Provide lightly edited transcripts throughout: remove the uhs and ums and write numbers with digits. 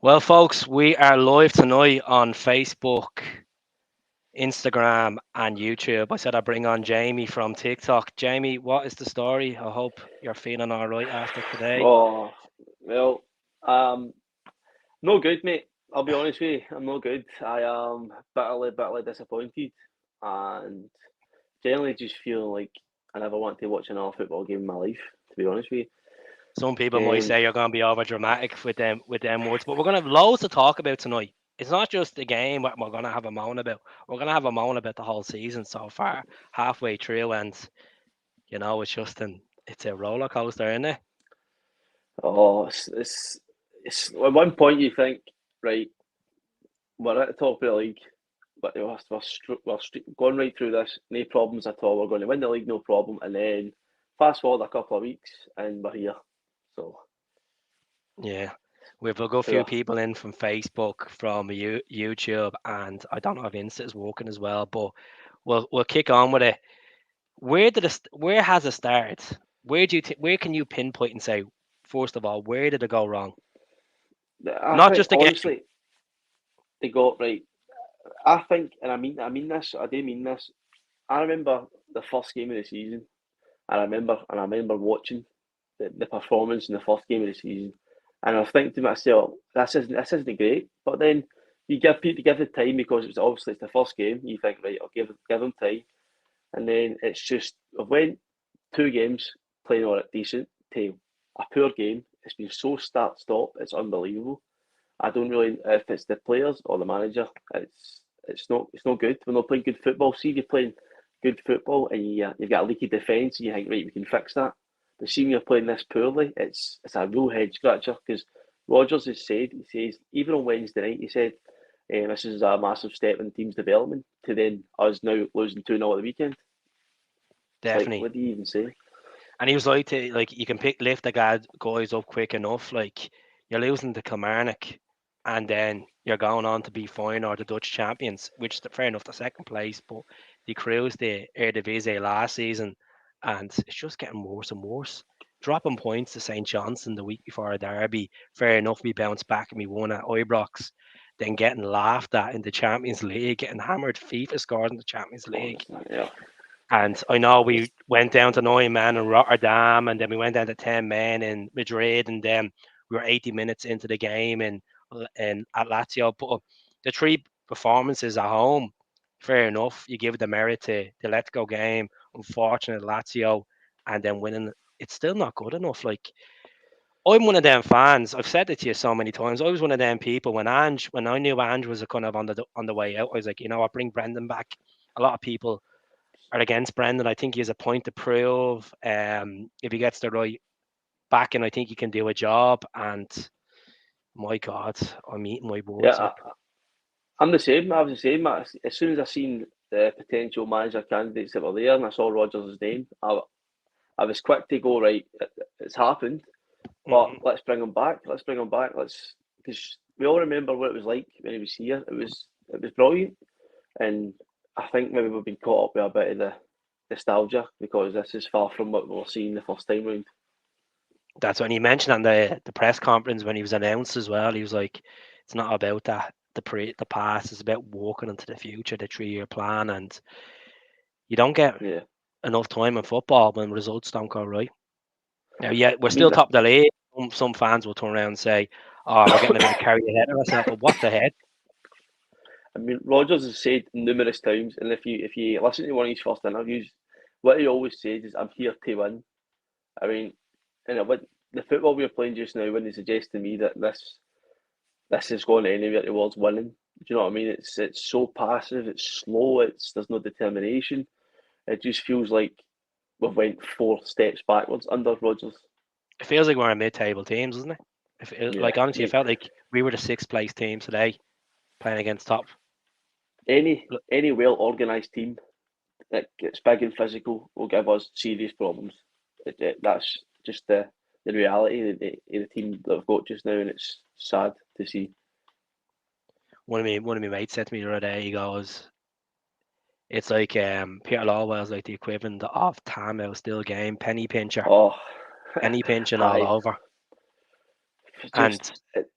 Well, folks, we are live tonight on Facebook, Instagram, and YouTube. I said I'd bring on Jamie from TikTok. Jamie, what is the story? I hope you're feeling all right after today. Oh, well, um, no good, mate. I'll be honest with you, I'm no good. I am bitterly disappointed, and generally just feeling like I never want to watch another football game in my life. To be honest with Some people you, might say you're going to be over dramatic with them words, but we're going to have loads to talk about tonight. It's not just the game what we're going to have a moan about. We're going to have a moan about the whole season so far, halfway through, and it's a roller coaster, isn't it? oh, it's at one point you think, right, we're at the top of the league, but we're going right through this, no problems at all. We're going to win the league, no problem, and then fast forward a couple of weeks and we're here. So, Yeah, we've a good few yeah. people in from Facebook, from YouTube, and I don't know if Insta is working as well. But we'll kick on with it. Where has it started? Where can you pinpoint and say, first of all, where did it go wrong? I Not think just the game. honestly they got right. I think, and I mean this. I do mean this. I remember the first game of the season. I remember watching the performance in the first game of the season, and I was thinking to myself, this isn't great. But then you give people give the time because it's the first game. You think, right, I'll give them time, and then it's just I've went 2 games playing on it decent to a poor game. It's been so start stop. It's unbelievable. I don't really if it's the players or the manager. It's not good. We're not playing good football. See if you're playing good football and you've got a leaky defence and you think right we can fix that. But seeing you're playing this poorly, it's a real head scratcher because Rodgers has said he says even on Wednesday night he said this is a massive step in the team's development to then us now losing 2-0 at the weekend. It's like Definitely. what do you even say? And he was like you can lift the guys up quick enough. Like you're losing to Kilmarnock, and then you're going on to be fine or the Dutch champions, which is fair enough, the second place. But they cruised the Eredivisie last season, and it's just getting worse and worse. Dropping points to St Johnstone the week before a derby. Fair enough, we bounced back and we won at Ibrox. Then getting laughed at in the Champions League, getting hammered FIFA scores in the Champions League. Yeah, And I know we went down to 9 men in Rotterdam, and then we went down to 10 men in Madrid, and then we were 80 minutes into the game in at Lazio. But the three performances at home, fair enough. You give the merit to the Let's Go game. Unfortunate Lazio, and then winning. It's still not good enough. Like I'm one of them fans. I've said it to you so many times. I was one of them people when I knew Ange was kind of on the way out. I was like, I bring Brendan back. A lot of people are against Brendan. I think he has a point to prove. If he gets the right backing, I think he can do a job. And my God, I'm eating my words yeah. up. I'm the same. I was the same. As soon as I seen the potential manager candidates that were there and I saw Rodgers' name, I was quick to go, right, it's happened, but Hmm. let's bring him back. Let's bring him back. Because we all remember what it was like when he was here. It was brilliant. And I think maybe we've been caught up with a bit of the nostalgia because this is far from what we were seeing the first time round. That's when he mentioned on the press conference when he was announced as well. He was like, "It's not about that the past. It's about walking into the future, the 3 year plan." And you don't get Yeah. enough time in football when results don't go right. Now, yeah, we're I mean, still top of the league. Some fans will turn around and say, "Oh, we're getting a bit carried ahead of ourselves." But what the heck? Rodgers has said numerous times, and if you listen to one of his first interviews, what he always says is, "I'm here to win." I mean, what the football we're playing just now wouldn't suggest to me that this is going anywhere towards winning. Do you know what I mean? It's so passive, it's slow, there's no determination. It just feels like we've went 4 steps backwards under Rodgers. It feels like we're a mid-table teams, doesn't it? Yeah, Like I honestly, it mean, felt like we were the sixth place team today playing against top. any well organised team that gets big and physical will give us serious problems. That's just the reality of the team that we've got just now, and it's sad to see. One of my mates said to me the other day. He goes, "It's like Peter Lawwell's like the equivalent of Tamil still game Oh, penny pinching all hi. over." And Just it,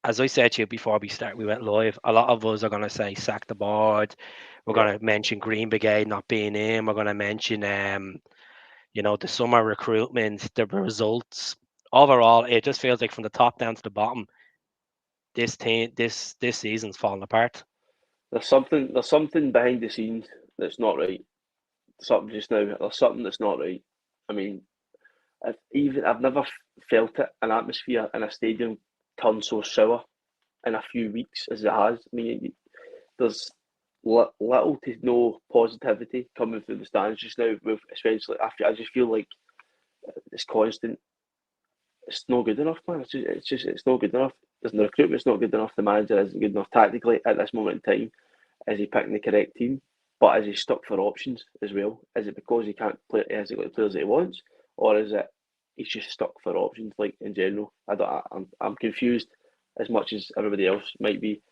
as I said to you before we went live, a lot of us are going to say sack the board. We're Yeah, going to mention Green Brigade not being in. We're going to mention, the summer recruitment, the results. Overall, it just feels like from the top down to the bottom, this team, this season's falling apart. there's something behind the scenes that's not right. Something just now. There's something that's not right. I mean, I've never felt it an atmosphere in a stadium turn so sour in a few weeks as it has. I mean, there's little to no positivity coming through the stands just now. With especially, I just feel like it's constant. It's not good enough, man. It's not good enough. The recruitment's not good enough. The manager isn't good enough tactically at this moment in time. Is he picking the correct team? But is he stuck for options as well? Is it because he can't play? Has he got the players that he wants, or is it he's just stuck for options? Like in general, I'm confused as much as everybody else might be.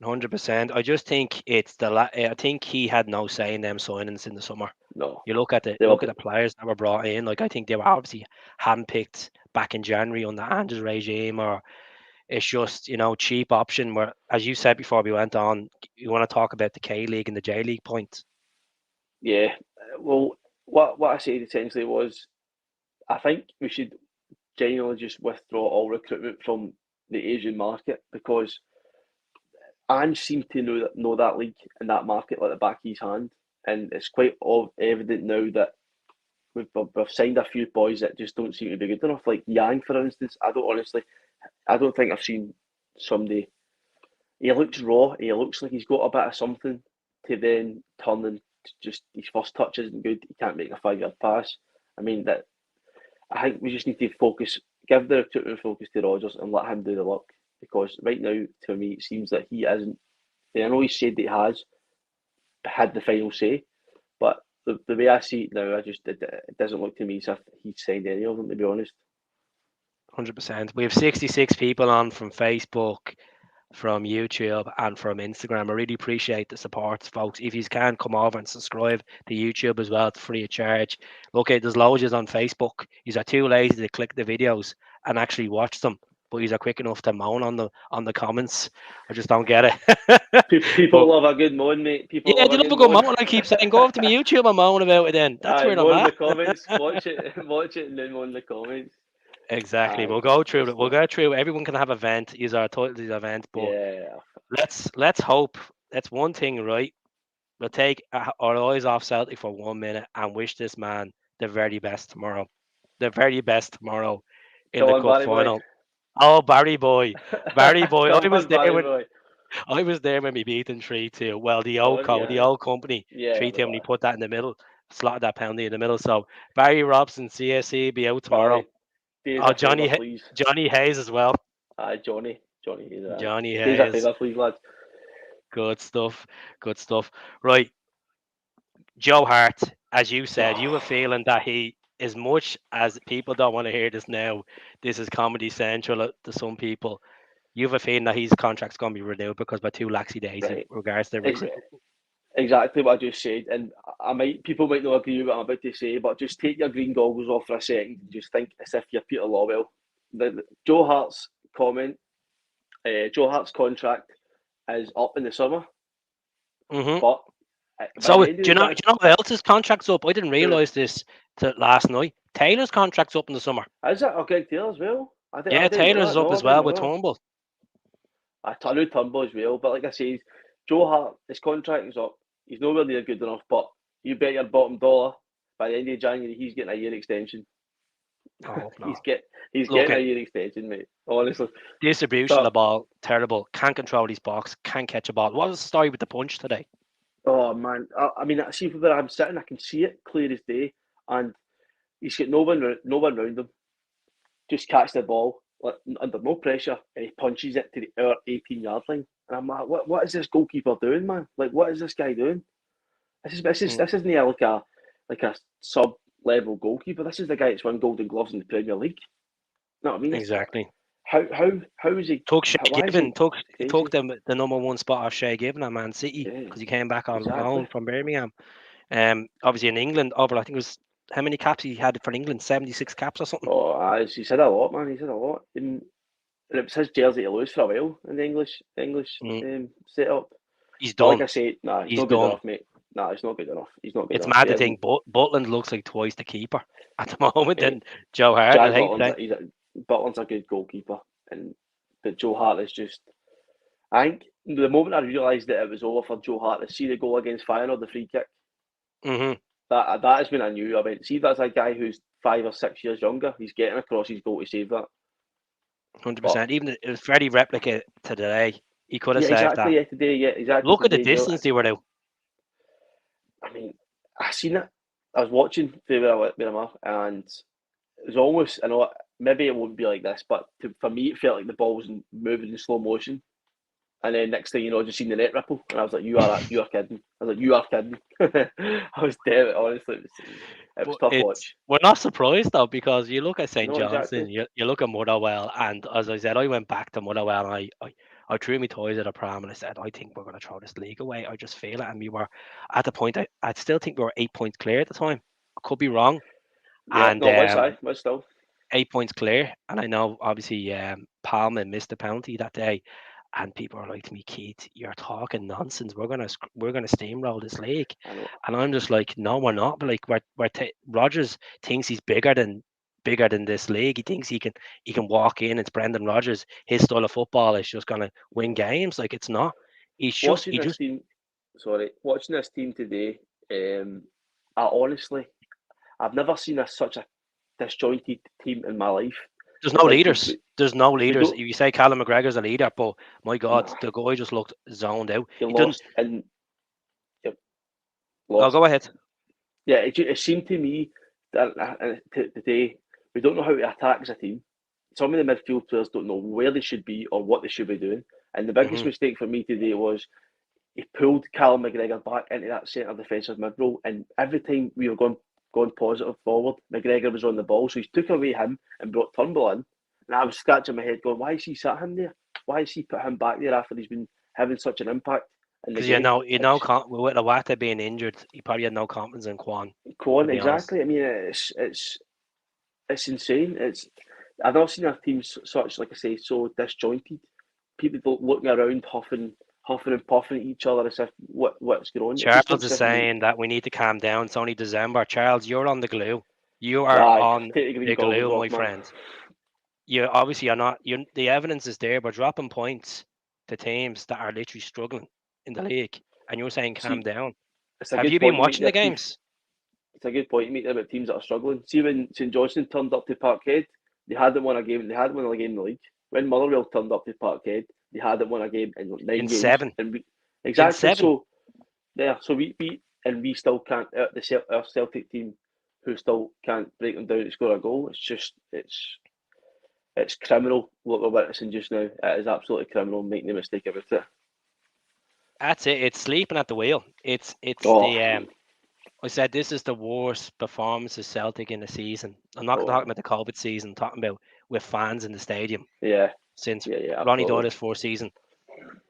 100%. I just think I think he had no say in them signings in the summer. No, You look at the they were. players that were brought in. Like I think they were obviously handpicked back in January under Andrew's regime, or it's just cheap option. Where, as you said before we went on, you want to talk about the K League and the J League point. Yeah. Well, what I said essentially was I think we should genuinely just withdraw all recruitment from the Asian market because Ange seemed to know that league and that market like the back of his hand, and it's quite evident now that we've signed a few boys that just don't seem to be good enough. Like Yang, for instance, I don't think I've seen somebody. He looks raw. He looks like he's got a bit of something to then turn and just his first touch isn't good. He can't make a 5 yard pass. I mean that. I think we just need to give the recruitment focus to Rodgers and let him do the work because right now, to me, it seems that he isn't. I know he said that he has had the final say, but the way I see it now, it doesn't look to me as if he's signed any of them. To be honest, 100%. We have 66 people on from Facebook, from YouTube, and from Instagram. I really appreciate the support, folks. If you can, come over and subscribe to YouTube as well. It's free of charge. Look, there's loads on Facebook. These are too lazy to click the videos and actually watch them, but these are quick enough to moan on the comments. I just don't get it. people But love a good moan, mate. People yeah, love they a love good a good moan. moan. I keep saying, go over to my YouTube and moan about it. Then that's Aye, where I'm moan in the at. comments. Watch it, watch it, and then moan in the comments. Exactly. Aye, We'll go good through it. We'll stuff. go through. Everyone can have a vent. Use our title to the event, but Yeah, let's hope. That's one thing, right? We'll take our eyes off Celtic for 1 minute and wish this man the very best tomorrow. The very best tomorrow in come the on, cup Barry boy. final. Oh, Barry boy, Barry boy! Come on, Barry boy. I was there when we beat them 3-2. Well, Oh the yeah, old company yeah, 3-2, and he put that in the middle, slotted that penalty in the middle. So Barry Robson, CSC, be out tomorrow. Barry. Do us Oh, a favour, please. Johnny Hayes as well. Johnny, he's Johnny do us a Hayes, favour, please, lads. good stuff, good stuff. Right, Joe Hart, as you said, you have a Oh, feeling that he, as much as people don't want to hear this now, this is Comedy Central to some people. You have a feeling that his contract's going to be renewed because by two laxy days in right. regards to Ex- recruit. exactly what I just said, and people might not agree with what I'm about to say, but just take your green goggles off for a second and just think as if you're Peter Lawwell. Joe Hart's comment, Joe Hart's contract is up in the summer, Hmm. but by So the do end of you the know? Jan, Do you know who else's contract's up? I didn't who realize this till last night. Taylor's contract's up in the summer. is it? Oh, Greg Taylor as well. I Yeah, didn't know Taylor's is that. up No, I as didn't well know with that. Turnbull. I know Turnbull as well, but like I say, Joe Hart, his contract is up. He's nowhere near good enough, but you bet your bottom dollar by the end of January he's getting a year extension. Oh no! he's get he's Look getting a at year extension, mate. Honestly. distribution of So the ball, terrible. Can't control his box. Can't catch a ball. What was the story with the punch today? oh man, I mean I see from where I'm sitting, I can see it clear as day, and he's got no one round him. Just catch the ball like, under no pressure, and he punches it to our 18-yard line. And I'm like, what is this goalkeeper doing, man? Like, what is this guy doing? Mm, This isn't like a sub level goalkeeper. This is the guy that's won Golden Gloves in the Premier League. You know what I mean? exactly. How is he? Took Shea Why is Given he took crazy? the number one spot off Shea Given at Man City Yeah, because he came back on exactly. loan from Birmingham. Obviously in England, over I think it was how many caps he had for England? 76 caps or something. Oh, he's had a lot, man. He's had a lot. And and it was his jersey to lose for a while in the English Mm, setup. he's But like done. I say, nah, he's He's not good done. enough, mate. Nah, he's not good enough. He's not good It's enough. mad He to isn't. think Butland looks like twice the keeper at the moment Mate, than Joe Hart. I Jack hate Butland's that. a, Butland's a good goalkeeper, and but Joe Hart is just. I think the moment I realised that it was over for Joe Hart to see the goal against Feyenoord, the free kick, Mm-hmm. that is when I knew. I went, see, that's a guy who's 5 or 6 years younger. He's getting across his goal to save that. But 100%. Even it was Freddie replica to today. He could have yeah, saved that. exactly. Yeah, today. Yeah, exactly Look at the today. distance they were out. I mean, I seen it. I was watching through where I'm at, and it was almost. I know maybe it won't be like this, but for me, it felt like the ball was moving in slow motion. And then next thing you know, I just seen the net ripple, and I was like, you are kidding." I was like, "You are kidding." I was dead. Honestly, it was But tough it's watch. we're not surprised though because you look at St No, Johnson, exactly. you look at Motherwell, and as I said, I went back to Motherwell and I threw my toys at a pram and I said, I think we're going to throw this league away. I just feel it, and we were at the point. I still think we were 8 points clear at the time. I could be wrong, Yeah, and no, was still. 8 points clear. And I know obviously Palmer missed the penalty that day, and people are like to me, Keith, you're talking nonsense. We're gonna steamroll this league, I know. and I'm just like, no, we're not. But like Rogers thinks he's bigger than this league. He thinks he can walk in. It's Brendan Rodgers. His style of football is just gonna win games. Like it's not. He's just Watching he this just team, sorry, watching this team today, I honestly, I've never seen such a disjointed team in my life. there's no It's like leaders. There's no we leaders. don't, You say Callum McGregor's a leader, but my God, nah, the guy just looked zoned out. you He didn't. lost and you Oh, lost. go ahead. Yeah, it seemed to me that today we don't know how to attack as a team. Some of the midfield players don't know where they should be or what they should be doing. And the biggest Hmm. mistake for me today was he pulled Callum McGregor back into that centre defensive mid role, and every time we were going positive forward, McGregor was on the ball, so he took away him and brought Turnbull in. And I was scratching my head, going, "Why has he sat him there? Why has he put him back there after he's been having such an impact in the Because game?" It's with Awata being injured, he probably had no confidence in Quan, to Quan, be honest. exactly. I mean, it's insane. I've not seen our team such, like I say, so disjointed. People looking around, huffing and puffing at each other as if what's going on. It just Charles looks is as if we. saying that we need to calm down. It's only December. Charles, you're on the glue. You are Aye, on take the green the goggles glue, off, my man. friend. You obviously are not. You the evidence is there, but dropping points to teams that are literally struggling in the league, and you're saying calm See, down. it's a Have you good been point you make watching the there, Keith. games? It's a good point you make there about teams that are struggling. See, when St Johnstone turned up to Parkhead, they hadn't won a game. They hadn't won a game in the league. When Motherwell turned up to Parkhead, they hadn't won a game in like In 9 games. seven. And we In exactly seven. so there. So we still can't. Our Celtic team, who still can't break them down to score a goal. It's just it's criminal what we're witnessing just now. It is absolutely criminal. Make no mistake about it. That's it. It's sleeping at the wheel. It's Oh, the I said this is the worst performance of Celtic in the season. I'm not talking oh, about the COVID season. I'm talking about with fans in the stadium yeah, since yeah, Ronnie absolutely. Doyle's fourth season.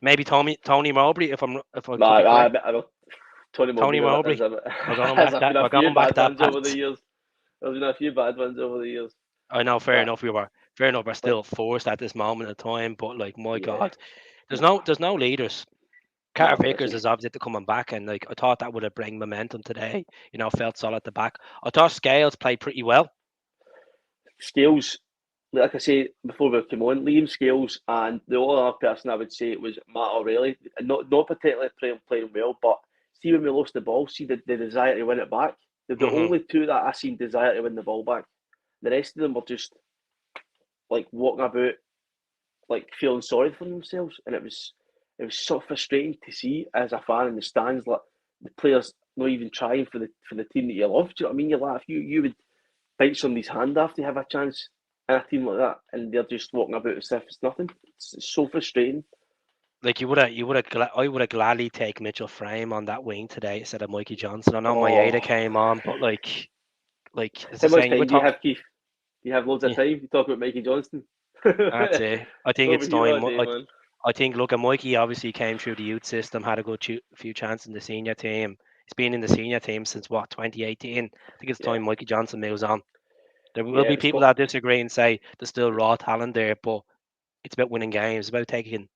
Maybe Tony Mowbray, if I could be Nah, correct. Tony Tony Mowbray Mowbray. has a, We're going has back been that. a We're few going back bad that ones over the path. years. There's been a few bad ones over the years. I know. Fair But enough. Fair enough. We're like, still forced at this moment in time. But like, my yeah, God, nah, there's no leaders. nah, Carter there Vickers isn't. is obviously coming back, and like I thought that would have bring momentum today. Felt solid at the back. I thought Scales played pretty well. Scales, like I say before we came on, Liam Scales and the only other person I would say it was Matt O'Reilly. Not particularly playing well, but see when we lost the ball, see the desire to win it back. They're the Hmm. only two that I seen desire to win the ball back. The rest of them were just like walking about, like feeling sorry for themselves, and it was so frustrating to see as a fan in the stands, like the players not even trying for the team that you love. Do you know what I mean? You laugh, you would bite somebody's hand after you have a chance in a team like that, and they're just walking about as if it's nothing. It's so frustrating. Like I would have gladly take Mitchell Frame on that wing today instead of Mikey Johnson. I know Oh, Maeda came on, but like as I how much saying, you were time do you talking. have, Keith? Do you have loads of Yeah, time? You talk about Mikey Johnston. that's it. I think Over it's here time. all day, man. I think look at Mikey. Obviously came through the youth system, had a good few chances in the senior team. He's been in the senior team since what 2018. I think it's Yeah, time Mikey Johnson moves on. There will yeah. be It was people called. that disagree and say there's still raw talent there, but It's about winning games. It's about taking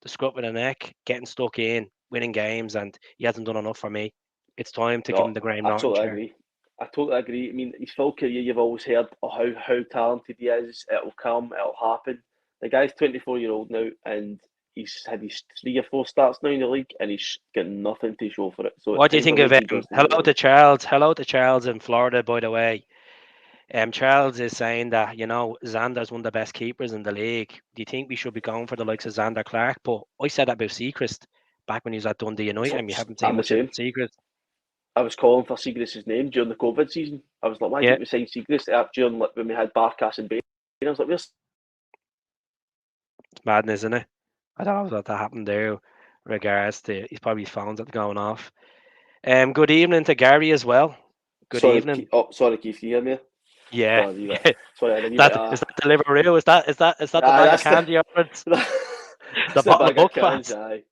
the scruff of the neck, getting stuck in, winning games, and he hasn't done enough for me. It's time to give him No, the Graham I Norton totally chair. agree. I totally agree. I mean, his full career, you've always heard how talented he is. It'll come, it'll happen. The guy's 24-year old now, and he's had his 3 or 4 starts now in the league, and he's got nothing to show for it. So it's What do you time for think of Rodri just to move hello on. to Charles? Hello to Charles in Florida, by the way. Charles is saying that Xander's one of the best keepers in the league. Do you think we should be going for the likes of Xander Clark? But I said that about Seacrest back when he was at Dundee United, and we haven't seen I'm the much of same. Seacrest. I was calling for Seagrass's name during the COVID season. I was like, why Yeah, didn't we sign Seagrass during when we had Barkas and Bain? I was like, where's it's madness, isn't it? I don't know what that happened there. Regards to he's probably his phones that going off. Good evening to Gary as well. Good sorry, evening. sorry, Keith, can you hear me? Yeah, Sorry, yeah. sorry, I had a wee bit. Is that the Deliveroo? Is that the bag of That's the candy you ordered? that's The the bottle of bag of cans. Buckfast. Aye,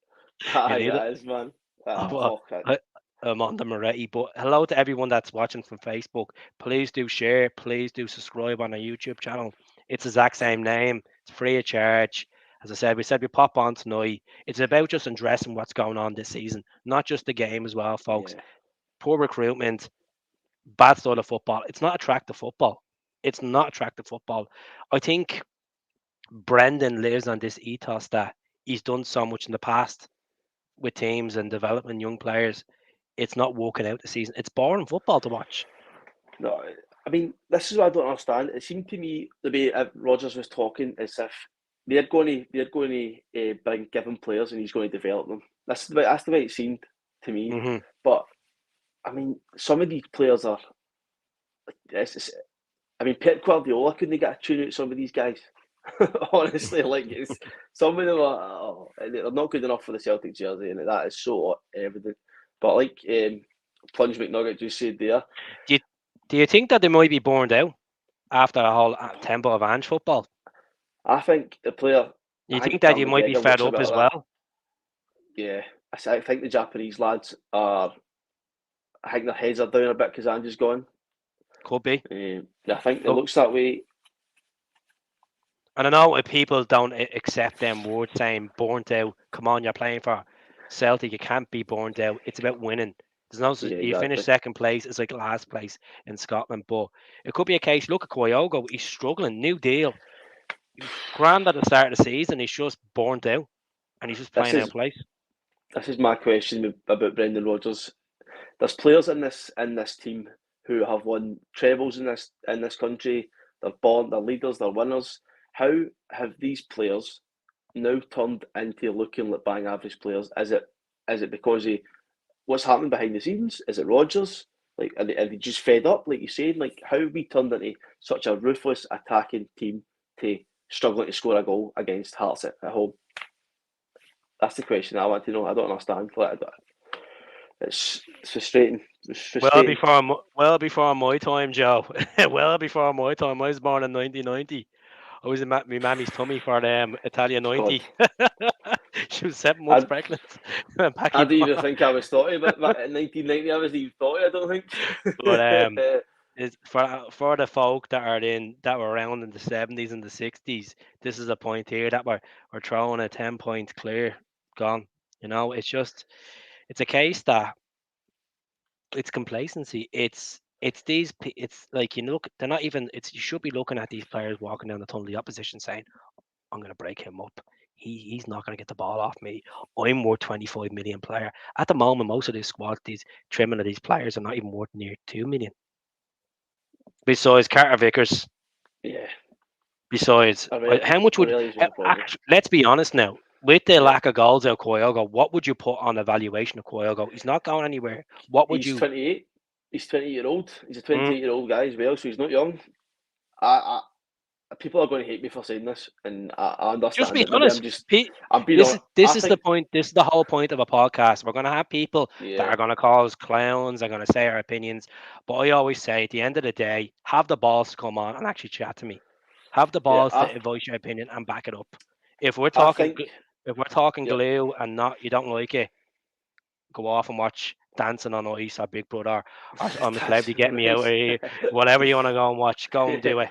You aye, need it. that is man. Oh, Ah, well, fuck it. I'm on the Moretti. But hello to everyone that's watching from Facebook. Please do share. Please do subscribe on our YouTube channel. It's the exact same name. It's free of charge. As I said, we pop on tonight. It's about just addressing what's going on this season, not just the game as well, folks. Yeah, Poor recruitment, bad style of football. It's not attractive football. It's not attractive football. I think Brendan lives on this ethos that he's done so much in the past with teams and developing young players. It's not working out the season. It's boring football to watch. no, I mean, this is what I don't understand. It seemed to me the way Rogers was talking as if they're going to bring given players and he's going to develop them. That's the way it seemed to me. Hmm. But I mean, some of these players are. It's, I mean, Pep Guardiola couldn't get a tune out of some of these guys. Honestly, like some of them are they're not good enough for the Celtic jersey, and that is so evident. But like Plunge McNugget just said there, Do you do you think that they might be burned out after a whole tempo of Ange football? I think the player, Do you I think think that Gary you might be McGregor fed looks a up bit as like that. well? Yeah, I think the Japanese lads are. I think their heads are down a bit because Andrew's gone. Could be. I think it Look, looks that way. and I know if people don't accept them words saying burnt out. Come on, you're playing for Celtic. You can't be burnt out. It's about winning. There's no Yeah, you finish exactly. second place. It's like last place in Scotland, but it could be a case. Look at Kyogo. He's struggling. New deal. He was grand at the start of the season. He's just burnt out, and he's just This playing out of is place. this is my question about Brendan Rodgers. There's players in this team who have won trebles in this country. They're leaders, they're winners. How have these players now turned into looking like bang average players? Is it because of what's happening behind the scenes? Is it Rodgers? Like are they just fed up? Like you said, like how have we turned into such a ruthless attacking team to struggling to score a goal against Hearts at home? That's the question I want to know. I don't understand. Like, it's frustrating. It's Well frustrating. before well before my time, Joe. Well before my time. I was born in 1990. I was in my mammy's tummy for Italian God, 90. She was 7 months I pregnant back I in don't even time. think I was thought about that in 1990. I was even thought. I don't But think. it's for the folk that were around in the 70s and the 60s. This is a point here that we're throwing a 10 point clear, gone. It's a case that it's complacency. It's it's like look, they're not even. It's you should be looking at these players walking down the tunnel, the opposition saying, I'm going to break him up. He's not going to get the ball off me. I'm worth 25 million player. At the moment, most of these squads, these trimming of these players are not even worth near 2 million. Besides Carter Vickers, Yeah, besides how much would Aurelius was a problem. let's be honest now. With the Yeah, lack of goals out of Kyogo, what would you put on evaluation of Kyogo? He's not going anywhere. What would he's you? 28. He's 20-year-old. He's a Mm, 28-year-old guy as well, so he's not young. I People are going to hate me for saying this, and I just understand be it. Maybe honest. I'm being This on. is this I is the think, point. This is the whole point of a podcast. We're going to have people that yeah, are going to call us clowns. Are going to say our opinions. But I always say, at the end of the day, have the balls to come on and actually chat to me. Have the yeah. balls to voice your opinion and back it up. If we're I talking, think, if we're talking yep. glue and not you don't like it, go off and watch Dancing on Ice or Big Brother or I'm a Celebrity That's Get Me Out of nice. Here. Whatever you want to go and watch, go and Yeah. do it.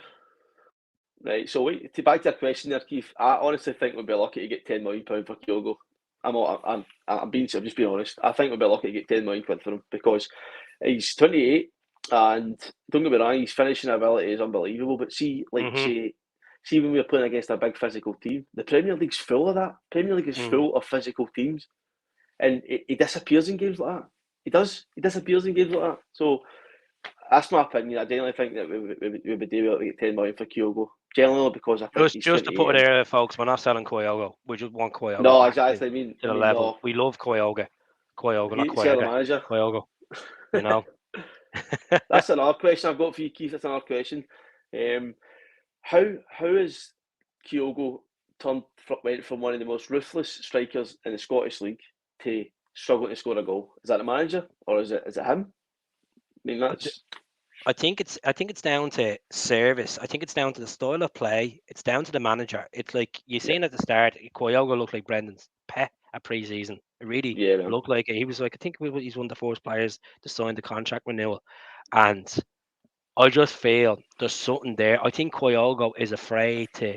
Right. So wait, to back to your question there, Keith. I honestly think we'd be lucky to get £10 million for Kyogo. I'm just being honest. I think we'd be lucky to get £10 million for him because he's 28, and don't get me wrong, his finishing ability is unbelievable. But Hmm. see when we're playing against a big physical team, the Premier League's full of that. Premier League is Mm. full of physical teams, and he disappears in games like that. He does. He disappears in games like that. So that's my opinion. I generally think that we would do well to get £10 million for Kyogo. Generally because I think he's Just to 28 put it and there, folks, we're not selling Kyogo. We just want Kyogo no, back to exactly. I the mean, level. no. We love Kyogo, not Sell the Kyogo. manager. Kyogo, you know. That's another question I've got for you, Keith. That's another question. Um, how has Kyogo went from one of the most ruthless strikers in the Scottish League to struggling to score a goal? Is that the manager or is it him? I mean, that's I think it's down to service. I think it's down to the style of play. It's down to the manager. It's like you yeah, seen at the start, Kyogo looked like Brendan's pet at pre-season. It really yeah, man. looked like it. He was like, I think he's one of the first players to sign the contract renewal. And I just feel there's something there. I think Kyogo is afraid to,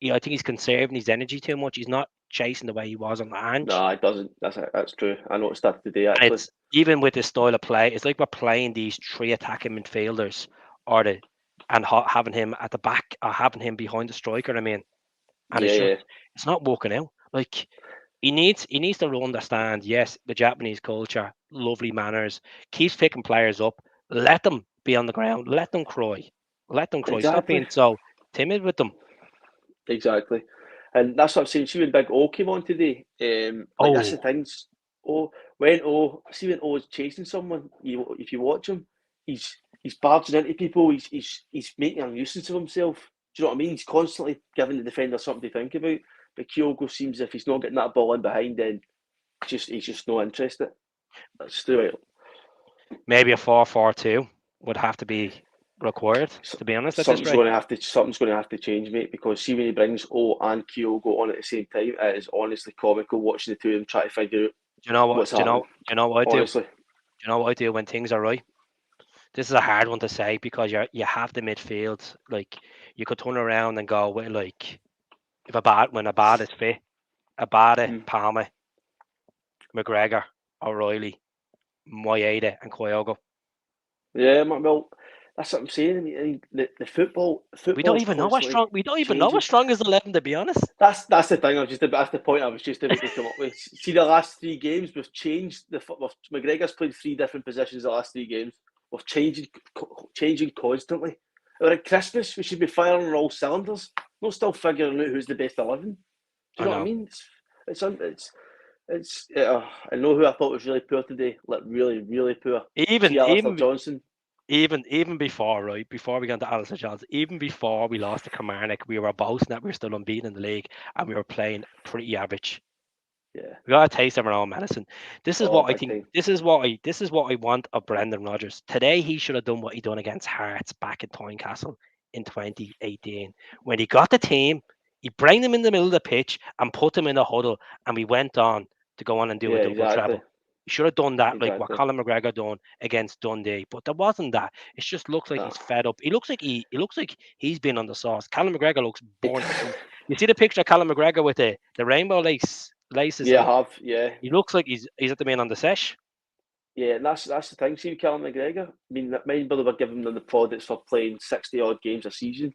I think he's conserving his energy too much. He's not chasing the way he was on the No, Ange. it doesn't. That's true. I noticed that today And actually. it's even with this style of play, it's like we're playing these three attacking midfielders or having him at the back or having him behind the striker. I mean, and Yeah, yeah, it's not working out. Like he needs to understand, yes, the Japanese culture, lovely manners, keeps picking players up, let them be on the ground, let them cry. Let them cry. Stop exactly. being so timid with them. Exactly. And that's what I'm saying. See when Big O came on today, like that's the Oh, things. See when O is chasing someone, if you watch him, he's barging into people. He's making a nuisance of himself. Do you know what I mean? He's constantly giving the defender something to think about. But Kyogo seems if he's not getting that ball in behind, then he's just no interested. That's the way. maybe a 4-4-2 would have to be required, to be honest, at this rate. Something's going to have to change, mate. Because see when he brings O and Kyogo on at the same time, it is honestly comical watching the two of them try to figure out Do you know what? what's happening. Do you know what I do? Do Honestly, you know what I do when things are right? This is a hard one to say because you have the midfield. Like you could turn around and go with like if when Abad is fit, Abada, mm. Palmer, McGregor, O'Reilly, Moyeda, and Kyogo. Yeah, well, that's what I'm saying. I mean, the football's constantly We don't even know our changing. strongest 11, to be honest. That's the thing. That's the point I was just about to come up with. See, the last 3 games we've changed. McGregor's played 3 different positions the last 3 games. We're changing constantly. Or at Christmas, we should be firing on all cylinders. Not still figuring out who's the best 11. Do you I know what I know. mean? I know who I thought was really poor today. Like really, really poor. Even See, Alistair even Johnson. even before, right, before we got to Alistair Johnson, even before we lost to Kilmarnock, we were boasting that we were still unbeaten in the league and we were playing pretty average. Yeah. We got a taste of our own medicine. This is Oh, what I big think. time. This is what I want of Brendan Rodgers. Today he should have done what he done against Hearts back in Tynecastle in 2018 when he got the team. He bring them in the middle of the pitch and put them in a huddle, and we went on to go on and do a Yeah, double exactly. treble. He should have done that like what Exactly. Colin McGregor done against Dundee, but there wasn't that. It just looks like No. he's fed up. He looks like he's been on the sauce. Callum McGregor looks burnt. You see the picture of Callum McGregor with the rainbow laces Yeah, on. I have. Yeah. He looks like he's at the main on the sesh. Yeah, and that's the thing. See, Callum McGregor. I mean, mind they were giving him the plaudits for playing 60 odd games a season.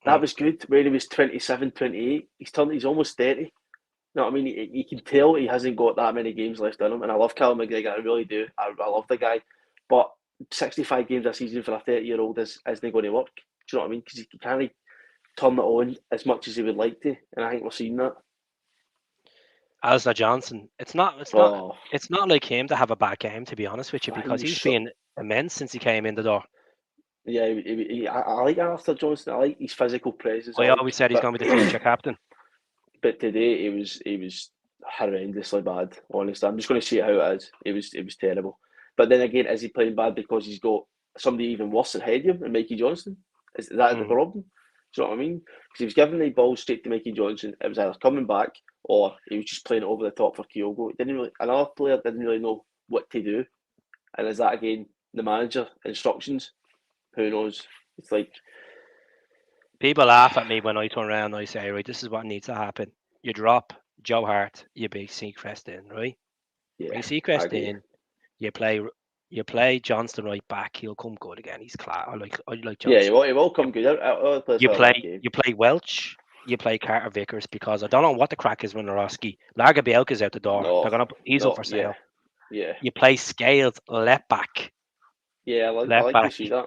That Mm, was good. When he was 27, 28, he's almost 30. You know what I mean? You can tell he hasn't got that many games left in him. And I love Callum McGregor. I really do. I love the guy. But 65 games a season for a 30-year-old isn't going to work. Do you know what I mean? Because he can't turn it on as much as he would like to. And I think we're seeing that. Asda Johnson. Oh, It's not like him to have a bad game, to be honest with you, he because was he's so. been immense since he came in the door. Yeah, I like Alistair Johnson. I like his physical presence. I I like, always said he's but going to be the future captain. but today he was horrendously bad. Honestly, I'm just going to say it how it is. It was terrible. But then again, is he playing bad because he's got somebody even worse ahead of him, and Mikey Johnson? Is that the Mm. problem? Do you know what I mean? Because he was giving the ball straight to Mikey Johnson. It was either coming back or he was just playing it over the top for Kyogo. Another player didn't really know what to do. And is that again the manager instructions? Who knows? It's like People laugh at me when I turn around and I say, right, this is what needs to happen. You drop Joe Hart, you bring Seacrest in, right? Yeah, Bring I Seacrest agree. in, you play you play Johnston right back, he'll come good again. He's class. I like Yeah, Johnston. he will You, come good. I play you for play that game. you play Welch, you play Carter Vickers because I don't know what the crack is with Narosky. Larga Bielka's out the door. No, They're gonna he's up no, for yeah, sale. yeah, You play Scales left back. yeah. I Left like to back. see that.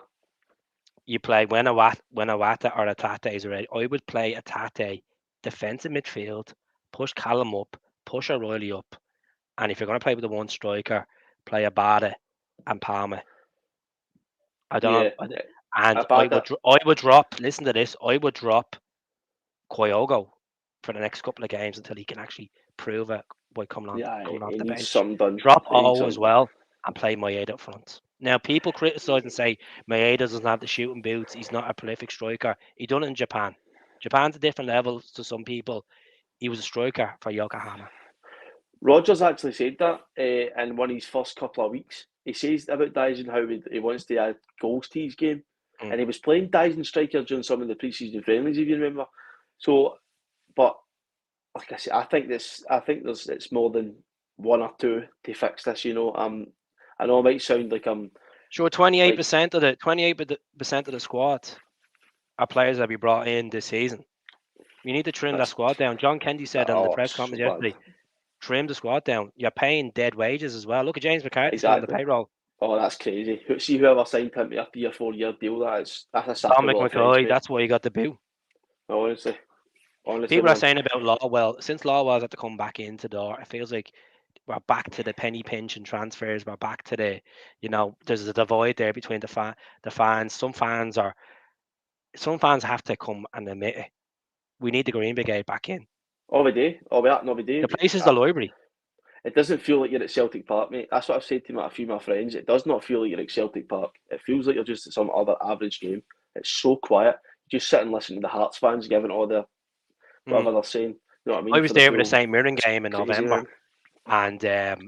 You play when Awata or Atate is ready. I would play Atate defensive midfield, push Callum up, push O'Reilly up, and if you're going to play with the one striker, play Abada and Palmer. I don't know, Yeah, and I've had that. I would drop. Listen to this. I would drop Kyogo for the next couple of games until he can actually prove it by Yeah, coming off he the needs bench. something done. Drop He needs O as something done. well and play Maeda up front. Now people criticise and say Maeda doesn't have the shooting boots. He's not a prolific striker. He done it in Japan. Japan's a different level to some people. He was a striker for Yokohama. Rogers actually said that in one of his first couple of weeks. He says about Dyson how he wants to add goals to his game, Mm. and he was playing Dyson striker during some of the pre-season friendlies, if you remember. So, but like I said, I think there's it's more than one or two to fix this. I know it might sound like I'm Sure, 28% like percent of the 28% of the squad are players that we brought in this season. You need to trim that that's squad down. John Kennedy said on the oh press it's so conference bad. yesterday, trim the squad down. You're paying dead wages as well. Look at James McCarthy still on the Exactly. payroll. Oh, that's crazy. See whoever signed him to a 3 or 4 year deal. That's a Dominic sackable offence, McCoy, mate. that's why you got the boo. Honestly, honestly, People are man. saying about Lawwell, since Lawwell's had to come back into door, it feels like we're back to the penny pinch and transfers. We're back to there's a divide there between the fans. Some fans have to come and admit it. We need the Green Brigade back in. Every day, oh, that every day. The place is the library. It doesn't feel like you're at Celtic Park, mate. That's what I've said to a few of my friends. It does not feel like you're at Celtic Park. It feels like you're just at some other average game. It's so quiet. You just sit and listen to the Hearts fans giving all their Mm. whatever they're saying. You know what I I mean? was For the there for the full St. Mirren game in crazy November, man. and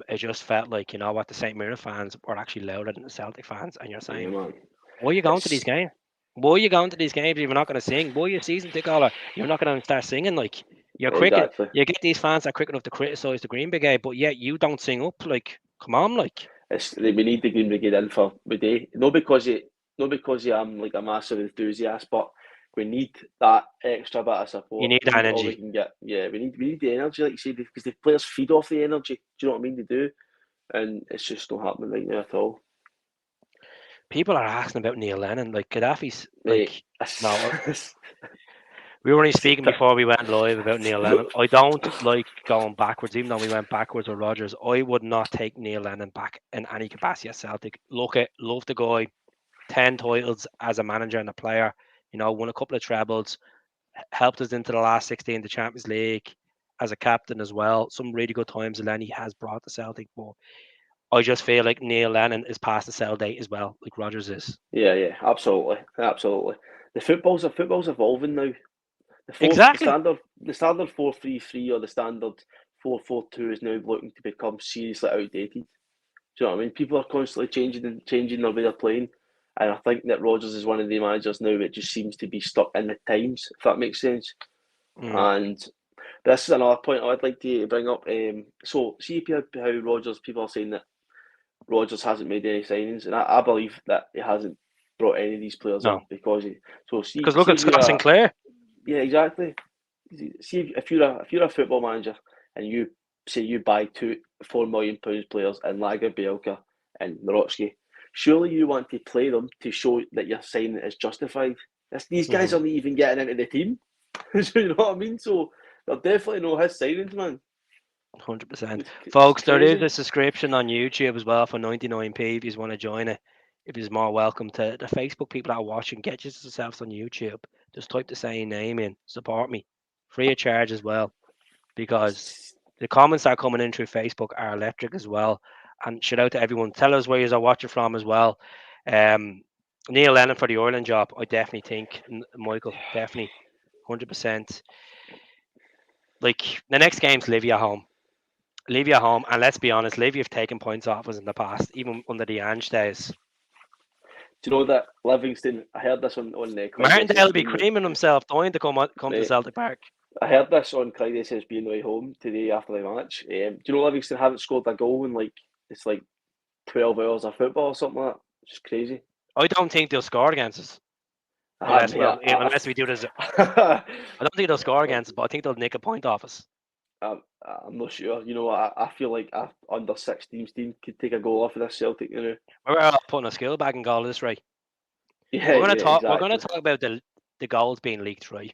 it just felt like the St. Mirren fans were actually louder than the Celtic fans. And you're Yeah, saying, man. why are you going to these It's games? Why are you going to these games if you're not going to sing? Why are you season ticket holder? You're not going to start singing like you're cricket. exactly. You get these fans that are quick enough to criticise the Green Brigade, but yet you don't sing up. Like, come on, like We need the Green Brigade in for the day. Not because I'm like a massive enthusiast, but we need that extra bit of you support. need We that need all we energy. can get. Yeah, we need the energy, like you said, because the players feed off the energy. Do you know what I mean? They do, and it's just not happening right now at all. People are asking about Neil Lennon, like Gaddafi's, Mate, like no. We were only speaking before we went live about Neil Lennon. I don't like going backwards, even though we went backwards with Rodgers. I would not take Neil Lennon back in any capacity at Celtic. Love the guy. 10 titles as a manager and a player. Won a couple of trebles, helped us into the last 16 the Champions League as a captain as well. Some really good times Lenny has brought to Celtic, but I just feel like Neil Lennon is past the sell date as well, like Rodgers is. Yeah, yeah, absolutely, absolutely. The football's evolving now. Exactly. The standard 4-3-3 or the standard 4-4-2 is now looking to become seriously outdated. Do you know what I mean? People are constantly changing their way of playing, and I think that Rodgers is one of the managers now that just seems to be stuck in the times, if that makes sense. Mm. And this is another point I'd like to bring up. So see how Rodgers, people are saying that Rodgers hasn't made any signings, and I believe that he hasn't brought any of these players No. in because he. So Because look at if you're Scott Sinclair. yeah, exactly. See if you're a football manager and you say you buy £4 million players in Lager, Bielka and Narotsky, surely you want to play them to show that your signing is justified. These guys Mm-hmm. aren't even getting into the team. You know what I mean? So they're definitely no his signings, man. 100%. It's Folks, there is crazy. a subscription on YouTube as well for 99p if you want to join it. If you're more welcome to the Facebook people that are watching, get yourselves on YouTube. Just type the same name in. Support me. Free of charge as well. Because the comments that are coming in through Facebook are electric as well. And shout out to everyone. Tell us where you're watching from as well. Neil Lennon for the Ireland job, I definitely think. Michael, definitely. 100%. Like, the next game's Livia home. Livia home, and let's be honest, Livia have taken points off us in the past, even under the Ange days. Do you know that Livingston? I heard this on Clyde Martindale will be SSB. creaming himself, dying to come to Mate, Celtic Park. I heard this on Clyde SSB on the way home today after the match. Do you know Livingston haven't scored a goal in it's like 12 hours of football or something like that? It's just crazy. I don't think they'll score against us Mate, unless we do this. I don't think they'll score against us, but I think they'll nick a point off us. I'm not sure. You know, I feel like a under 16s team could take a goal off of this Celtic. You know. We're putting a skill back in goal this right. Yeah, We're gonna yeah, talk. We're gonna exactly. talk about the goals being leaked, right?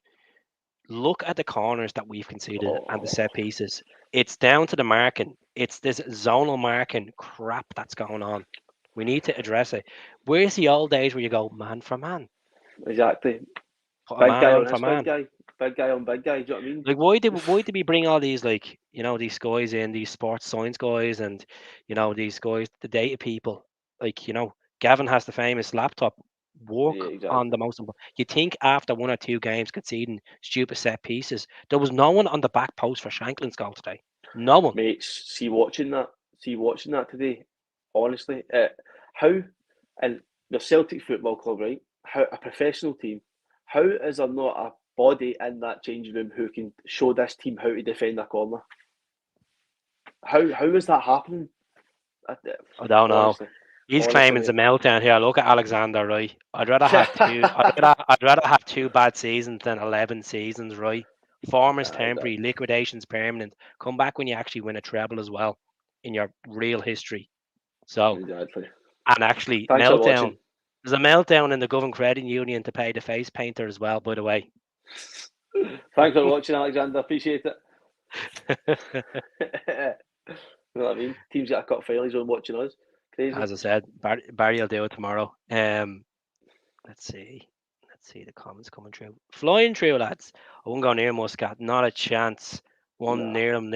Look at the corners that we've conceded and the Oh, set pieces. It's down to the marking. It's this zonal marking crap that's going on. We need to address it. Where's the old days where you go man for man, exactly. put a Big man guy on on for this big man? guy, big guy on big guy. Do you know what I mean? Like why did we bring all these these guys in, these sports science guys, and these guys, the data people, Gavin has the famous laptop. Yeah, Work on exactly. the most important. You think after one or two games conceding stupid set pieces, there was no one on the back post for Shanklin's goal today. No one. Mate, see watching that today. Honestly, how and the Celtic Football Club, right? How a professional team. How is there not a body in that changing room who can show this team how to defend a corner? How is that happening? I don't know. Honestly, He's honestly, claiming it's a mate. meltdown here. Look at Alexander, right? I'd rather have two. I'd rather have two bad seasons than 11 seasons, right? Form is temporary, Exactly. liquidation's permanent. Come back when you actually win a treble as well in your real history. So, Exactly. and actually, Thanks for meltdown. watching. There's a meltdown in the Govan Credit Union to pay the face painter as well, by the way. Thanks for watching, Alexander. Appreciate it. You know what I mean? Teams got a cut files on watching us. Crazy. As I said, Barry will do it tomorrow. Let's see. Let's see the comments coming through. Flying through, lads. I won't go near Muscat. Not a chance. One Nah. near him.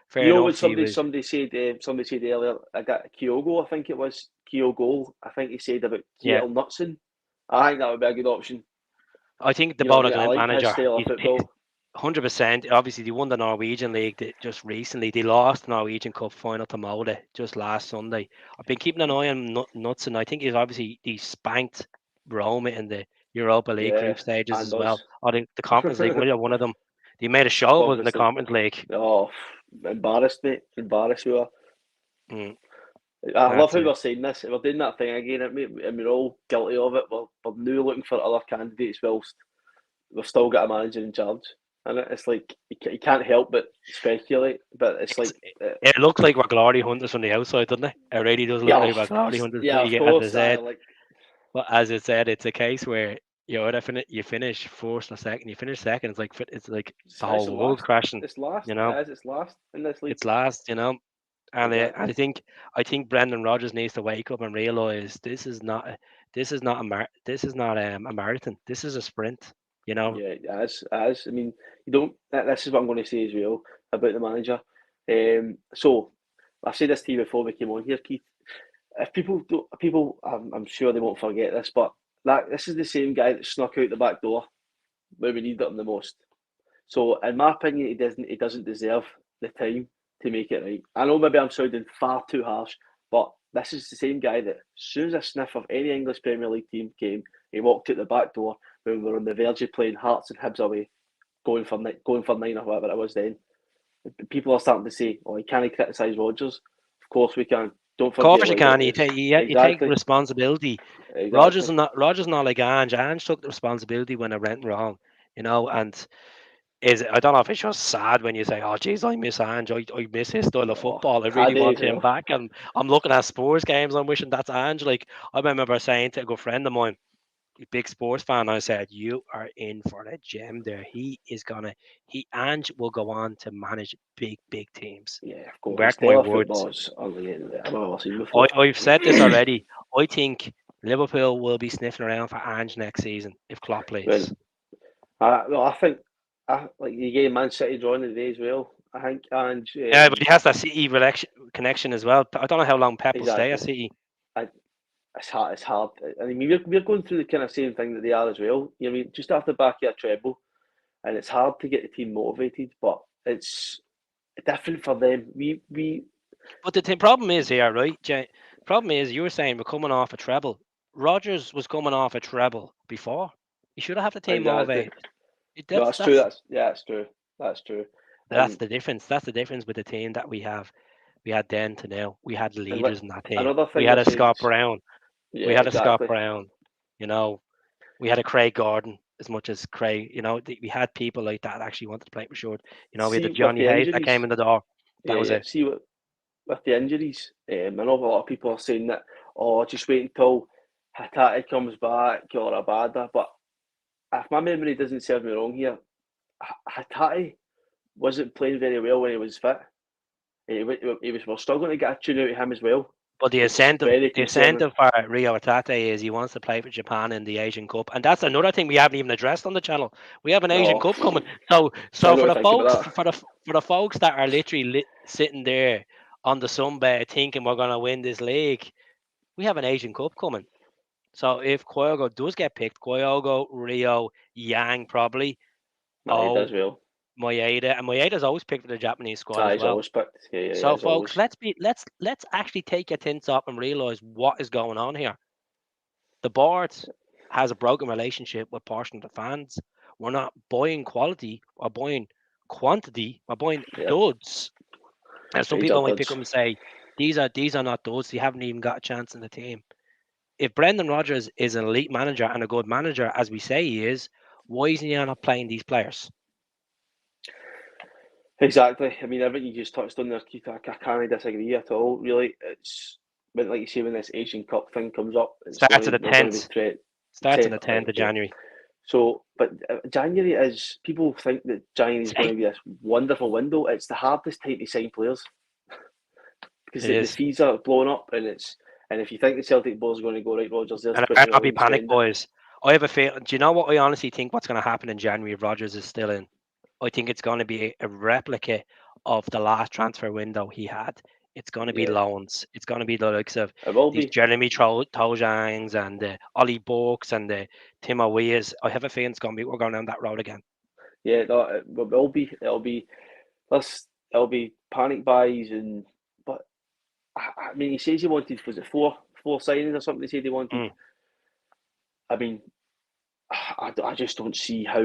Fair You know what enough. He was. somebody said earlier. I got Kyogo. I think it was Kyogo. I think he said about Yeah. Kietel Knutson. I think that would be a good option. I think the You know what Bodo I mean? I Glimt like his manager. style of He's football. 100%. Obviously, they won the Norwegian League just recently. They lost the Norwegian Cup final to Molde just last Sunday. I've been keeping an eye on Nuts, and I think he spanked Roma in the Europa League Yeah, group stages and as well. us. I think the Conference League, maybe one of them. They made a show of us in the Conference League. Conference League. Oh, embarrassed, mate. Embarrassed we are. Mm, I love that's how it. we're saying this. We're doing that thing again, and we're all guilty of it. We're now looking for other candidates whilst we've still got a manager in charge. And it's like you can't help but speculate, but it's It's, like, it looks like we're glory hunters from the outside, doesn't it? It really does look yeah, like we're of glory course, hunters. yeah, But of as I course. I said, like, but as I said, it's a case where you finish first or second, you finish second. It's like the it's whole the world's last, crashing. it's last, You know, it's last in this league. it's last. And Exactly. I think Brendan Rodgers needs to wake up and realize this is not a marathon. This is a sprint. You know, Yeah, as I mean, you don't. This is what I'm going to say as well about the manager. So I've said this to you before we came on here, Keith. If people do, people, I'm sure they won't forget this, but this is the same guy that snuck out the back door when we needed him the most. So, in my opinion, he doesn't deserve the time to make it right. I know maybe I'm sounding far too harsh, but this is the same guy that as soon as a sniff of any English Premier League team came, he walked out the back door when we were on the verge of playing Hearts and Hibs away, going for nine or whatever it was then. People are starting to say, "Oh, you can't criticise Rodgers." Of course we can. Don't of forget course you what can. it's You take exactly, responsibility. exactly. Rogers not like Ange. Ange took the responsibility when it went wrong. And I don't know if it's just sad when you say, "Oh, geez, I miss Ange. I miss his style of Oh, football. I I really do want as him well. back." And I'm looking at sports games. I'm wishing that's Ange. Like I remember saying to a good friend of mine, a big sports fan, I said, "You are in for a gem there. Ange will go on to manage big teams. Yeah, of course. His Mark my style of words." football is unreal. I've never seen before. I've said this already. I think Liverpool will be sniffing around for Ange next season if Klopp Well, plays. I think I like the game Man City drawing today as well. I think and Yeah, but he has that City connection as well. I don't know how long Pep will stay at exactly. City. I, it's hard. It's hard. I mean, we're going through the kind of same thing that they are as well. You know, what I mean, just after back of a treble, and it's hard to get the team motivated, but it's different for them. We But the problem is here, right? Jay, problem is you were saying we're coming off a treble. Rodgers was coming off a treble before. He should have had the team exactly. motivated. No, That's that's true. that's That's true. That's true. that's And the difference. That's the difference with the team that we have. We had then to now. We had and like leaders in that team. another We thing had I a said, Scott Brown. yeah, We had a Scott exactly. Brown. You know, we had a Craig Gordon as much as Craig. We had people like that actually wanted to play for sure. We had the See with Johnny the Hayes that came injuries, in the door. That yeah, was yeah. it. See with the injuries, I know a lot of people are saying that, oh, just wait until Hatati comes back or Abada. But if my memory doesn't serve me wrong here, Hatati wasn't playing very well when he was fit. He was we're struggling to get a tune out of him as well, But the which is incentive, very the concerning. incentive for Rio Atate is he wants to play for Japan in the Asian Cup, and that's another thing we haven't even addressed on the channel. We have an Asian Oh, Cup coming, so try for not to the think folks, about that. for the folks that are literally sitting there on the sunbed thinking we're going to win this league, we have an Asian Cup coming. So if Kyogo does get picked, Kyogo, Rio, Yang probably, Nah, he Oh, does well. Moyeda, and Moyeda's always picked for the Japanese squad Ah, as he's well. always picked. Yeah, yeah, So yeah, he's folks, always. let's actually take your tints off and realize what is going on here. The board has a broken relationship with portion of the fans. We're not buying quality, we're buying quantity, we're buying Yeah, duds. And some he's a people might pick duds. up and say, these are not duds, they haven't even got a chance in the team. If Brendan Rodgers is an elite manager and a good manager, as we say he is, why isn't he not playing these players? Exactly. I mean, everything you just touched on there, Keith, I can't disagree at all. Really, it's when, like you say, when this Asian Cup thing comes up, it's Starts going at the to we're going to be 10th. Starts on the 10th of yeah. January. So, but January is people think that January is going to be this wonderful window. It's the hardest time to sign players because It the is. fees are blowing up, and if you think the Celtic board is going to go right, Rogers, there's And 20 I'll be million panicked, spending. boys. I have a feel. Do you know what I honestly think? What's going to happen in January if Rogers is still in? I think it's going to be a replica of the last transfer window he had. It's going to be Yeah, loans. It's going to be the likes of it will these be. Jeremy Tojangs and the Ollie Borks and the Timo Weahs. I have a feeling it's going to be we're going down that road again. Yeah, no, it will be. It'll be. It'll be panic buys but I mean, he says he wanted, was it four signings or something? He said he wanted. Mm. I mean, I just don't see how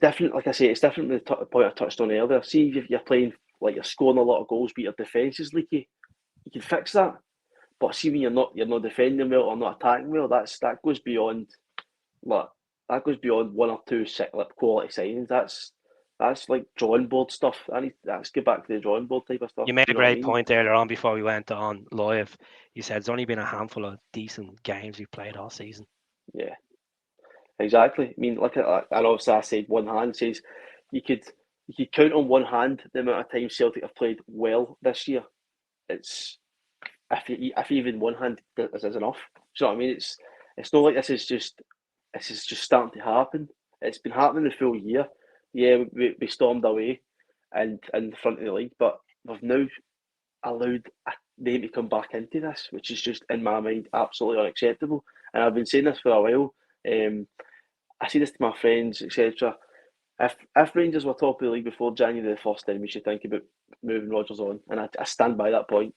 different. Like I say, it's different with the point I touched on earlier. See, if you're playing like you're scoring a lot of goals, but your defence is leaky, you can fix that. But see, when you're not defending well or not attacking well, that goes beyond like that goes beyond one or two like quality signings. That's like drawing board stuff. That's get back to the drawing board type of stuff. You made Do a you know what I great mean? point earlier on before we went on live. You said it's only been a handful of decent games we've played all season. Yeah. Exactly. I mean, look at that. And obviously, I said one hand says you could you could count on one hand the amount of times Celtic have played well this year. It's if even one hand is enough. Do you know what I mean? It's not like this is just starting to happen. It's been happening the full year. Yeah, we stormed away and in the front of the league, but we've now allowed a name to come back into this, which is just in my mind absolutely unacceptable. And I've been saying this for a while. I say this to my friends, etc. If Rangers were top of the league before January the first, then we should think about moving Rodgers on, and I stand by that point.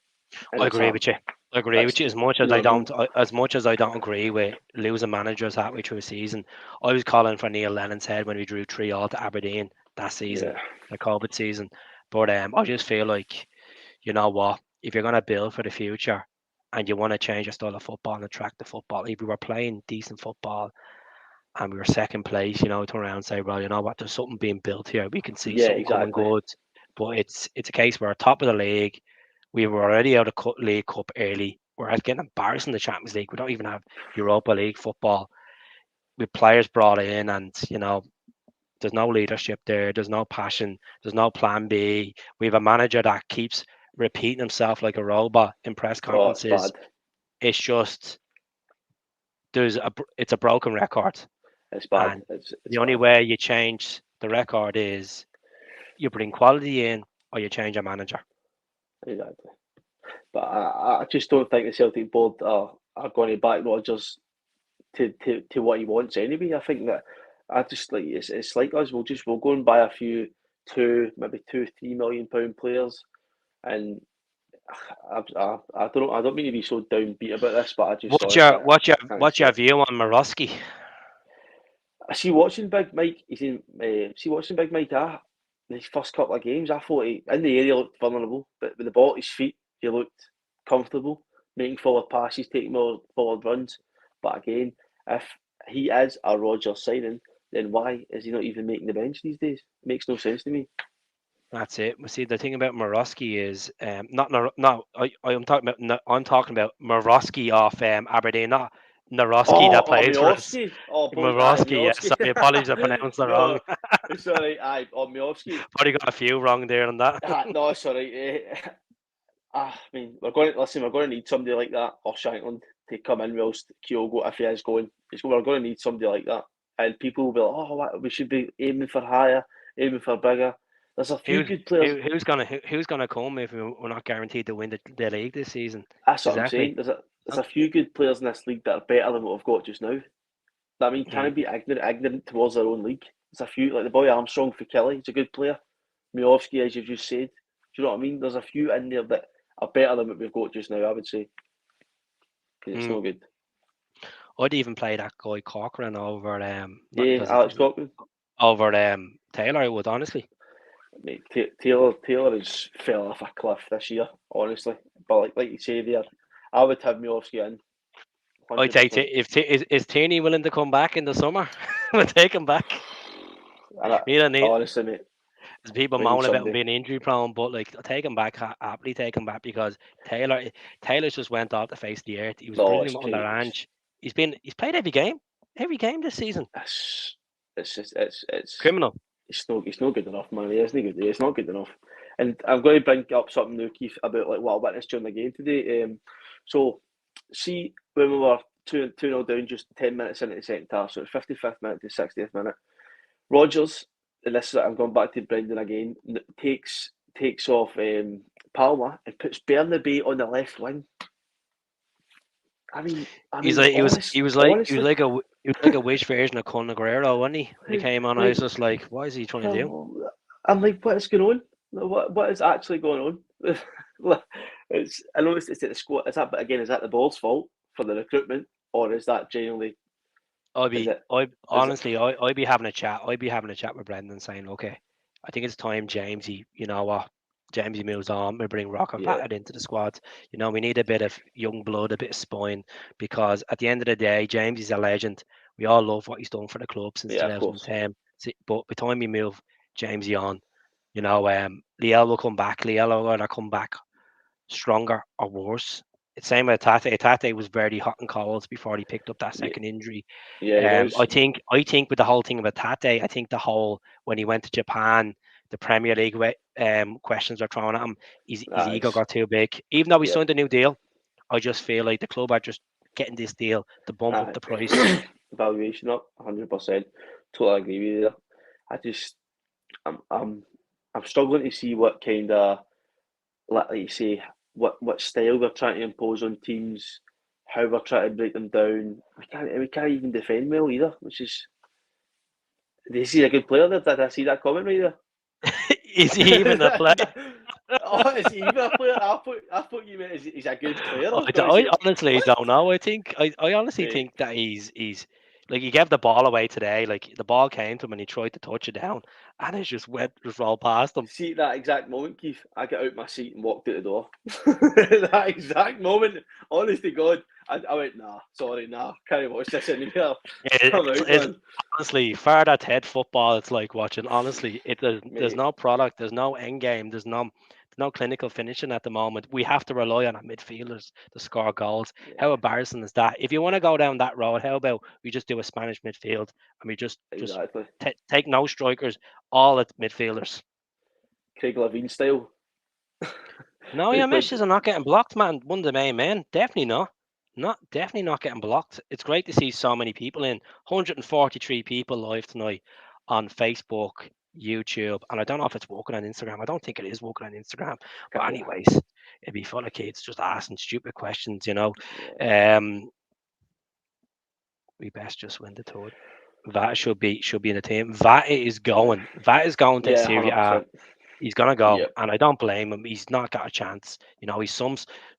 And I it's agree a with you. I agree with that's you. As much you as know I what I mean. don't, as much as I don't agree with losing managers halfway through a season, I was calling for Neil Lennon's head when we drew 3-all to Aberdeen that season, Yeah, the COVID season. But I just feel like you know what, if you're gonna build for the future and you want to change your style of football and attract the football, if we were playing decent football and we were second place, turn around and say, well, you know what, there's something being built here. We can see yeah, something coming exactly. good. But it's a case where top of the league. We were already out of League Cup early. We're getting embarrassed in the Champions League. We don't even have Europa League football with players brought in, and there's no leadership there. There's no passion. There's no plan B. We have a manager that keeps repeating himself like a robot in press Oh, it's conferences. bad. It's just it's a broken record, It's bad. and It's the only bad. way you change the record is you bring quality in or you change a manager. Exactly. But I just don't think the Celtic board are going to back Rodgers to what he wants anyway. I think that I just like it's like us. We'll go and buy a few maybe £2-3 million players, and I don't know. I don't mean to be so downbeat about this, but I just What's honestly your I just can't what's see your it. view on Morosky? I see watching Big Mike. See watching Big Mike. His first couple of games, I thought he in the area looked vulnerable, but with the ball at his feet, he looked comfortable, making forward passes, taking more forward runs. But again, if he is a Rodgers signing, then why is he not even making the bench these days? It makes no sense to me. That's it. We see the thing about Morosky is not no. I'm talking about I'm talking about Morosky off Aberdeen, not Narosky that Oh, plays for us. Miovski. Oh, boy, aye, Morosky, yeah. Miovski. Sorry, apologies, I pronounced that wrong. No, it's all right. Aye, oh, Miovski. Probably got a few wrong there on that. No, it's all right. I mean, we're going to need somebody like that, or Shankland, to come in whilst Kyogo, if he is going. We're going to need somebody like that. And people will be like, oh, we should be aiming for higher, aiming for bigger. There's a few Who's good players. who's gonna come if we're not guaranteed to win the league this season? That's what I'm saying. Exactly. There's a few good players in this league that are better than what we've got just now. I mean, can I Mm. be ignorant towards our own league? There's a few, like the boy Armstrong for Kelly, he's a good player. Miovski, as you've just said. Do you know what I mean? There's a few in there that are better than what we've got just now, I would say. Because it's Mm. no good. I'd even play that guy Corcoran over not Yeah, does it Alex Cochran. over Taylor. I would honestly. Mate, Taylor has fell off a cliff this year, honestly. But like you say there, I would have Miovski in, I'd hundred say percent. is Tierney willing to come back in the summer? We'll take him back. And We don't need. honestly, mate, There's people we need moaning about him somebody. being injury prone, but like take him back, happily take him back because Taylor just went off the face of the earth. He was No, it's brilliant on the crazy. range. He's played every game this season. It's, it's just Criminal. it's no good enough, man. It's not good. It's not good enough. And I'm going to bring up something new, Keith, about like what I witnessed during the game today. So see when we were 2-0 down, just 10 minutes into the second half, so it's 55th minute to 60th minute. Rogers, and this is I'm going back to Brendan again, takes off Palmer and puts Bernabei on the left wing. He's I mean, like he was honestly, like a wish version of Conor Guerrero, wasn't he? When he came on, I was like, just like, what is he trying to do? I'm like, what is going on? What is actually going on? I know it's at the squad. Is that, but again, is that the ball's fault for the recruitment, or is that genuinely? Is it? I Is it? honestly, I'd be having a chat. I'd be having a chat with Brendan saying, okay, I think it's time Jamesy, you know what, Jamesy moves on. We bring Rocker Yeah, Patterd into the squad. You know, we need a bit of young blood, a bit of spine, because at the end of the day, Jamesy's a legend. We all love what he's done for the club since yeah, of course. 2010. But by the time we move Jamesy on, you know, Liel will come back. Liel will either come back stronger or worse. It's same with Tate. Tate was very hot and cold before he picked up that Yeah, second injury. yeah, he was. I think with the whole thing about Tate, I think the whole when he went to Japan, the Premier League questions are thrown at him. His Ah, ego got too big. Even though he yeah, signed a new deal, I just feel like the club are just getting this deal to bump up ah, the price. valuation up, 100%. Totally agree with you there. I just, I'm, I'm, I'm struggling to see what kind of, like you say, what style we're trying to impose on teams, how we're trying to break them down. We can't even defend well either, which is. Did you see a good player there? Did I see that comment right Is he even a play? there? Oh, is he even a player? I thought you meant he's a good player. I was going to I say, honestly what? don't know. I honestly Mate, think that he's like he gave the ball away today. Like the ball came to him and he tried to touch it down, and it just rolled past him. see that exact moment, Keith. I got out my seat and walked out the door. That exact moment, honest to God, I went, nah, sorry, nah, can't watch this anymore. I'm It's, out, it's man. honestly far that head football. It's like watching. Honestly, there's Mate, no product. There's no end game. There's no clinical finishing at the moment. We have to rely on our midfielders to score goals. How yeah, embarrassing is that? If you want to go down that road, how about we just do a Spanish midfield and we just exactly. take no strikers, all at midfielders. Craig Levine style. No, We your played, misses are not getting blocked, man. One of the main men, definitely not. Definitely not getting blocked. It's great to see so many people in. 143 people live tonight on Facebook, YouTube, and I don't know if it's working on Instagram. I don't think it is working on Instagram. But yeah, anyways, it'd be full of kids just asking stupid questions, you know. yeah, Um, we best just win the third. Vata should be in the team. Vata is going. Vata is going to yeah, Syria 100%. He's gonna go, Yep. and I don't blame him. He's not got a chance. He's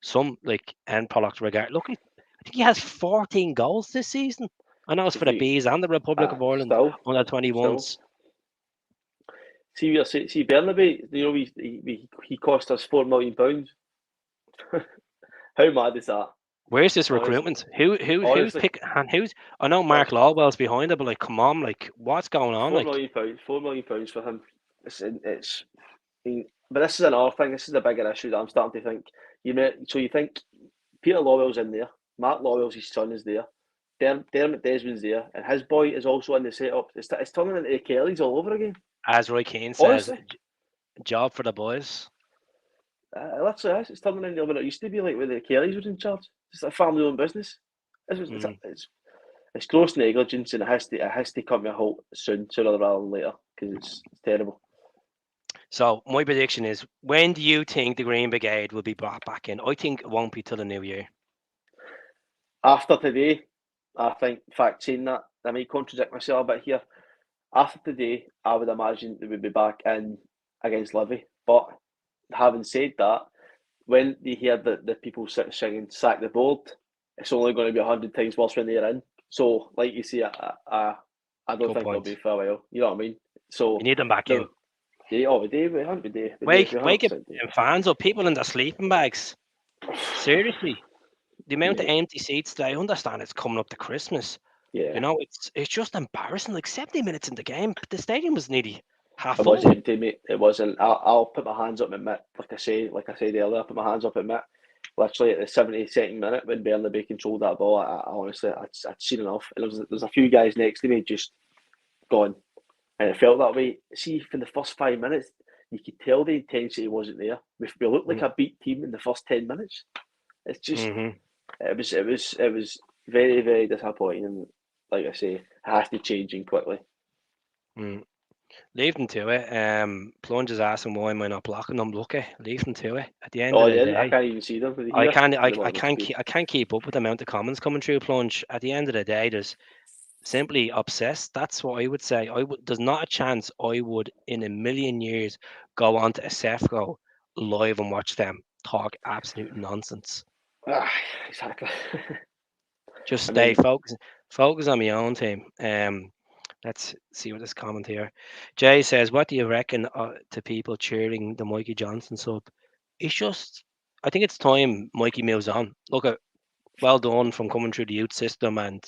some like end product regard. Look, I think he has 14 goals this season. I know it's You for the think? Bees and the Republic of Ireland Still, under still. 21s. See Bernabei. He cost us £4 million. How mad is that? Where's this Honestly, recruitment? Who's honestly, pick and who's? I know uh, Mark Lawwell's behind it, but like, come on, like, what's going on? four Like, million pounds, £4 million for him. It's but this is another thing. This is a bigger issue that I'm starting to think. You think Peter Lawwell's in there, Mark Lawwell's his son is there, Dermot Desmond's there, and his boy is also in the setup. It's turning into Kelly's all over again. as Roy Keane says, Honestly, job for the boys. literally, it's turning into what it used to be like when the Kellys were in charge. It's a family-owned business. Mm. It's gross negligence, and it has to come to a halt sooner rather than later, because it's terrible. So my prediction is, when do you think the Green Brigade will be brought back in? I think it won't be till the new year. After today, I think, in fact, saying that, I may contradict myself a bit here. After today, I would imagine they would be back in against Livy. But having said that, when they hear the people singing "sack the board," it's only going to be 100 times worse when they're in. So, like you see, I don't Good think they'll point. be for a while. You know what I mean? We So, need them back in. the we 100 day, Wake, we wake up 100% do. fans up, people in their sleeping bags. Seriously, the amount of Mate, empty seats. I understand it's coming up to Christmas. yeah, It's just embarrassing. Like 70 minutes in the game, but the stadium was nearly half it was full. empty, mate. It wasn't. I'll put my hands up and admit, like I said earlier, I put my hands up and admit. Literally at the 72nd minute when Bernabei controlled that ball, I honestly, I'd seen enough. And there's a few guys next to me just gone, and it felt that way. See, for the first 5 minutes, you could tell the intensity wasn't there. We looked like a beat team in the first 10 minutes. It's just, Mm-hmm. it was very, very disappointing. And like I say, it has to change quickly. Mm. Leave them to it. Plunge is asking, why am I not blocking them? Lucky, leave them to it. At the end of Oh, the yeah, I day, can't even see them I here can't at I, the I bottom of the can't screen. keep I can't keep up with the amount of comments coming through. Plunge. At the end of the day, there's simply obsessed. That's what I would say. There's not a chance I would in a million years go on to a Sefco live and watch them talk absolute nonsense. Exactly. Just I stay mean, focus on my own team. Let's see what this comment here. Jay says, "What do you reckon to people cheering the Mikey Johnson sub?" It's just, I think it's time Mikey moves on. Look at, well done from coming through the youth system and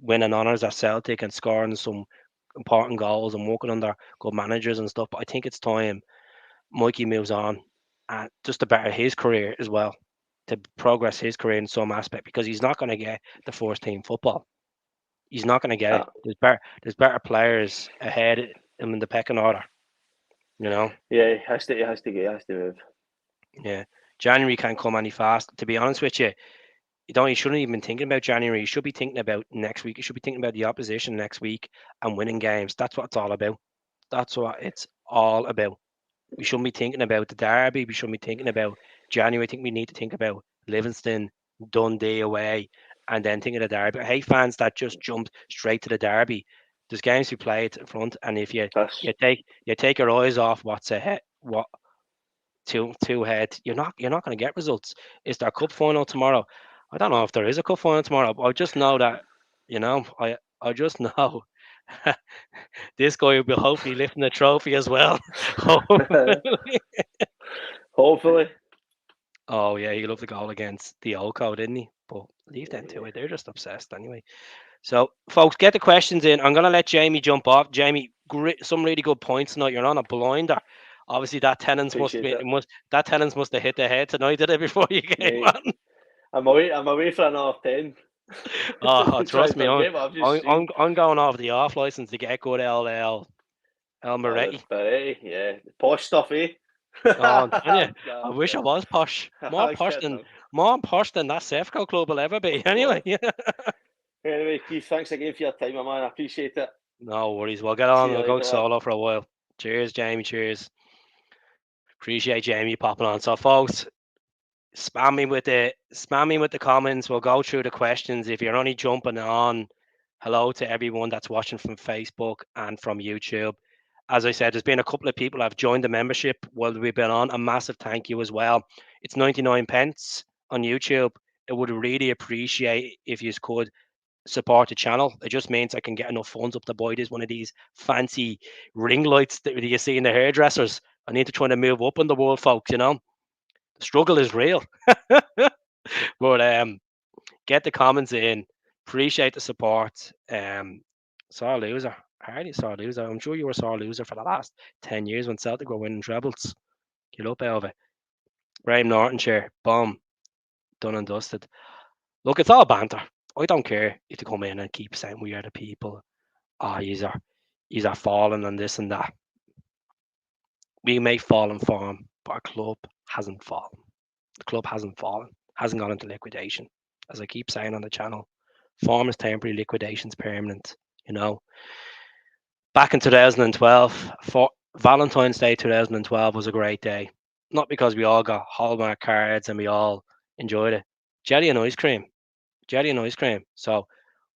winning honours at Celtic and scoring some important goals and working under good managers and stuff. But I think it's time Mikey moves on, and just to better his career as well, to progress his career in some aspect, because he's not going to get the first team football. He's not going to get it. uh, There's better players ahead of him in the pecking order. You know, yeah, it has to move. yeah. January can't come any fast. To be honest with you, you shouldn't even be thinking about January. You should be thinking about next week. You should be thinking about the opposition next week and winning games. That's what it's all about. That's what it's all about. We shouldn't be thinking about the derby. We shouldn't be thinking about January. I think we need to think about Livingston, Dundee away, and then think of the derby. I hate fans that just jump straight to the derby. There's games we play at the front, and if you This, you take your eyes off what's ahead, what two ahead, you're not going to get results. Is there a cup final tomorrow? I don't know if there is a cup final tomorrow, but I just know that I just know this guy will be hopefully lifting the trophy as well. Hopefully. hopefully, Oh yeah, he loved the goal against the Oco, didn't he? But leave them to yeah, it. They're just obsessed anyway. So, folks, get the questions in. I'm gonna let Jamie jump off. Jamie, some really good points tonight. You're on a blinder. Obviously, appreciate it, that tenants must have hit the head tonight, did it, before you came mate. on? I'm away for another 10. Oh, Trying trust to me, I'm forget what I've just I'm seen. I'm, I'm going off the off license to get good El The Moretti. Berretti, yeah, the posh stuff, eh? Oh, I'm telling you, I I'm wish I kidding. was posh. More I'm posh kidding. than more posh than that Sefco club will ever be. Oh Anyway, God. Anyway, Keith, thanks again for your time, my man. I appreciate it. no worries. We'll get See on. you We'll go later, lad. solo for a while. Cheers, Jamie. Cheers. Appreciate Jamie popping on. So, folks, spam me with the comments. We'll go through the questions. If you're only jumping on, hello to everyone that's watching from Facebook and from YouTube. As I said, there's been a couple of people have joined the membership while we've been on. A massive thank you as well. It's 99 pence on YouTube. It would really appreciate if you could support the channel. It just means I can get enough funds up to buy this one of these fancy ring lights that you see in the hairdressers. I need to try to move up in the world, folks. The struggle is real. But get the comments in. Appreciate the support. Sore loser. Hardly sore loser. I'm sure you were a sore loser for the last 10 years when Celtic were winning trebles. Get up out of it. Graham Norton chair. Boom. Done and dusted. Look, it's all banter. I don't care if you come in and keep saying we are the people. Oh, these are falling and this and that. We may fall in form, but our club hasn't fallen. The club hasn't fallen, hasn't gone into liquidation. As I keep saying on the channel, form is temporary, liquidation's permanent. You know, back in 2012, for Valentine's Day 2012 was a great day. Not because we all got Hallmark cards and we all enjoyed it. Jelly and ice cream, jelly and ice cream. So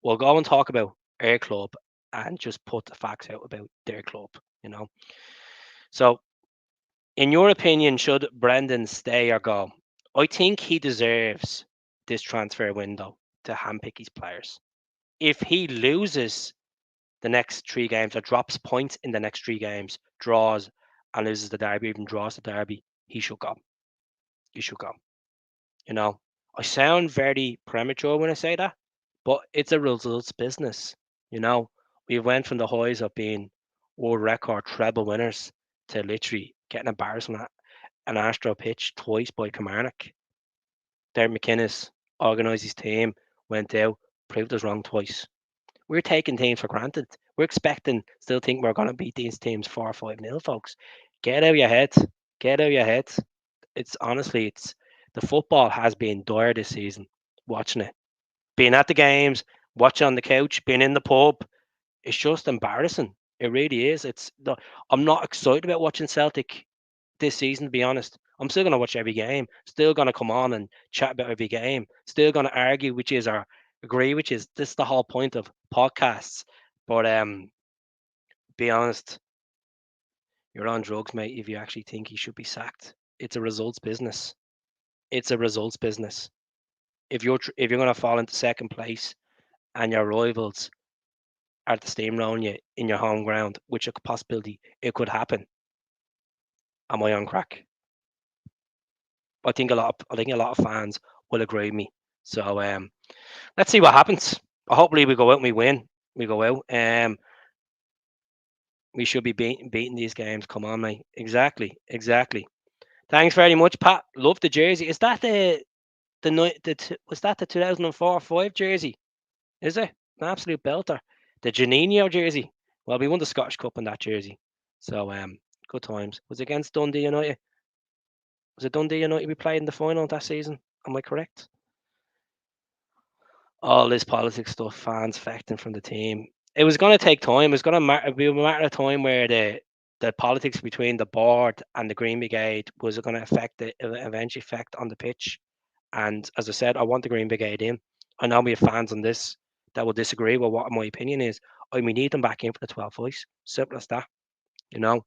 we'll go and talk about our club and just put the facts out about their club. You know. So, in your opinion, should Brendan stay or go? I think he deserves this transfer window to handpick his players. If he loses the next 3 games or drops points in the next 3 games, draws and loses the derby, even draws the derby, he should go. He should go. You know, I sound very premature when I say that, but it's a results business. You know, we went from the highs of being world record treble winners to literally getting embarrassed on an Astro pitch twice by Kilmarnock. Derek McInnes organised his team, went out, proved us wrong twice. We're taking teams for granted. We're expecting, still think we're going to beat these teams 4 or 5 nil, folks. Get out of your head. Get out of your head. It's honestly, it's the football has been dire this season. Watching it, being at the games, watching on the couch, being in the pub, it's just embarrassing. It really is. I'm not excited about watching Celtic this season, to be honest. I'm still going to watch every game, still going to come on and chat about every game, still going to argue which is or agree which is. This is the whole point of podcasts. But be honest, you're on drugs, mate, if you actually think he should be sacked. It's a results business. It's a results business. If you're going to fall into second place and your rivals are the steamrolling you in your home ground, which a possibility it could happen, am I on crack? I think a lot of fans will agree with me. So let's see what happens. Hopefully we go out and we win. We go out. We should be beating these games. Come on, mate. Exactly, exactly. Thanks very much, Pat. Love the jersey. Is that was that the 2004-5 jersey? Is it an absolute belter? The Janino jersey. Well, we won the Scottish Cup in that jersey. So good times. Was it against Dundee United? Was it Dundee United we played in the final that season? Am I correct? All this politics stuff, fans affecting from the team. It was going to take time. It was going to be a matter of time where the politics between the board and the Green Brigade was going to affect the eventual effect on the pitch. And as I said, I want the Green Brigade in. I know we have fans on this that will disagree with what my opinion is. We need them back in for the 12 voice. Simple as that, you know.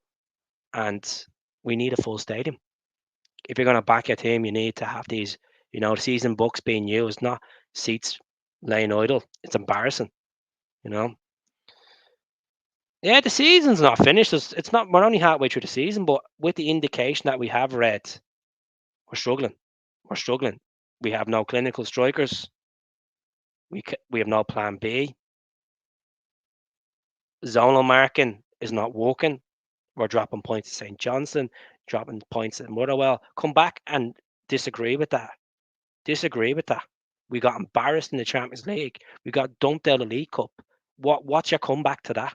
And we need a full stadium. If you're going to back your team, you need to have these, season books being used, not seats laying idle. It's embarrassing, you know. Yeah, the season's not finished. It's not. We're only halfway through the season, but with the indication that we have read, we're struggling. We're struggling. We have no clinical strikers. We have no plan B. Zonal marking is not working. We're dropping points to St. Johnson, dropping points at Motherwell. Come back and disagree with that. Disagree with that. We got embarrassed in the Champions League. We got dumped out of the League Cup. What's your comeback to that?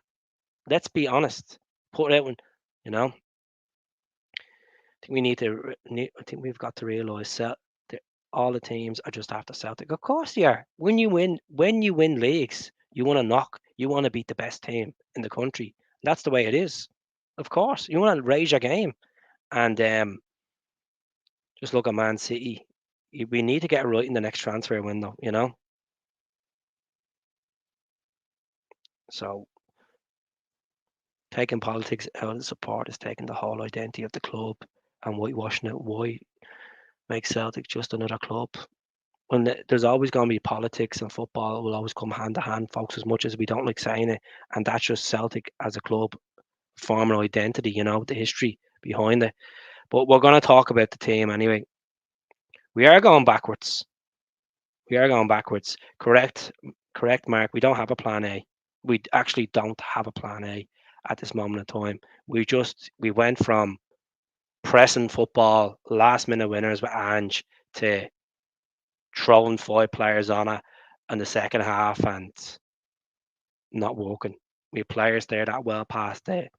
Let's be honest. Put it out when, you know. I think we need to. I think we've got to realise that all the teams are just after Celtic. Of course they are. When you win leagues, you want to knock. You want to beat the best team in the country. That's the way it is. Of course, you want to raise your game, and just look at Man City. We need to get it right in the next transfer window. So Taking politics out of the support is taking the whole identity of the club and whitewashing it. Why make Celtic just another club? When there's always going to be politics and football will always come hand to hand, folks, as much as we don't like saying it. And that's just Celtic as a club forming identity, the history behind it. But we're going to talk about the team anyway. We are going backwards. We are going backwards. Correct, Mark. We don't have a plan A. We actually don't have a plan A at this moment in time. We went from pressing football, last minute winners with Ange to throwing 5 players on it in the second half and not working. We have players there that well past the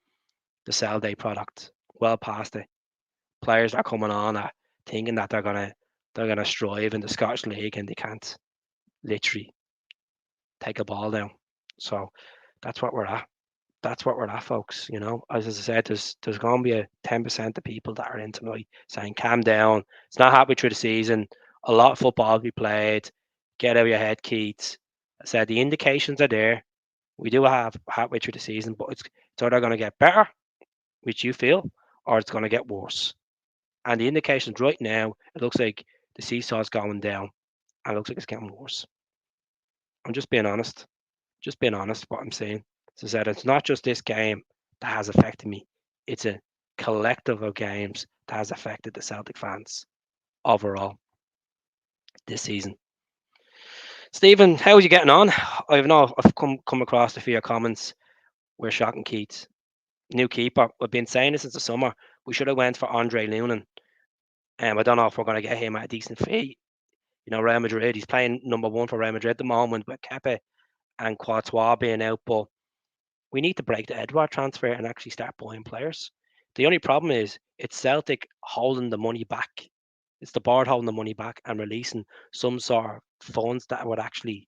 sell day product, well past it. Players are coming on thinking that they're gonna strive in the Scottish League and they can't literally take a ball down. So that's what we're at. That's what we're at, folks. As I said, there's going to be a 10% of people that are in tonight saying, "Calm down. It's not halfway through the season. A lot of football to be played. Get out of your head, Keats." I said the indications are there. We do have halfway through the season, but it's either going to get better, which you feel, or it's going to get worse. And the indications right now, it looks like the seesaw's going down, and it looks like it's getting worse. I'm just being honest. Just being honest, what I'm saying. As I said, it's not just this game that has affected me. It's a collective of games that has affected the Celtic fans overall this season. Stephen, how are you getting on? I've come across a few comments. We're shocking Keats. New keeper. We've been saying this since the summer. We should have went for Andre Lunin. I don't know if we're going to get him at a decent fee. Real Madrid. He's playing number one for Real Madrid at the moment with Kepa and Courtois being out, but we need to break the Edouard transfer and actually start buying players. The only problem is it's Celtic holding the money back. It's the board holding the money back and releasing some sort of funds that would actually,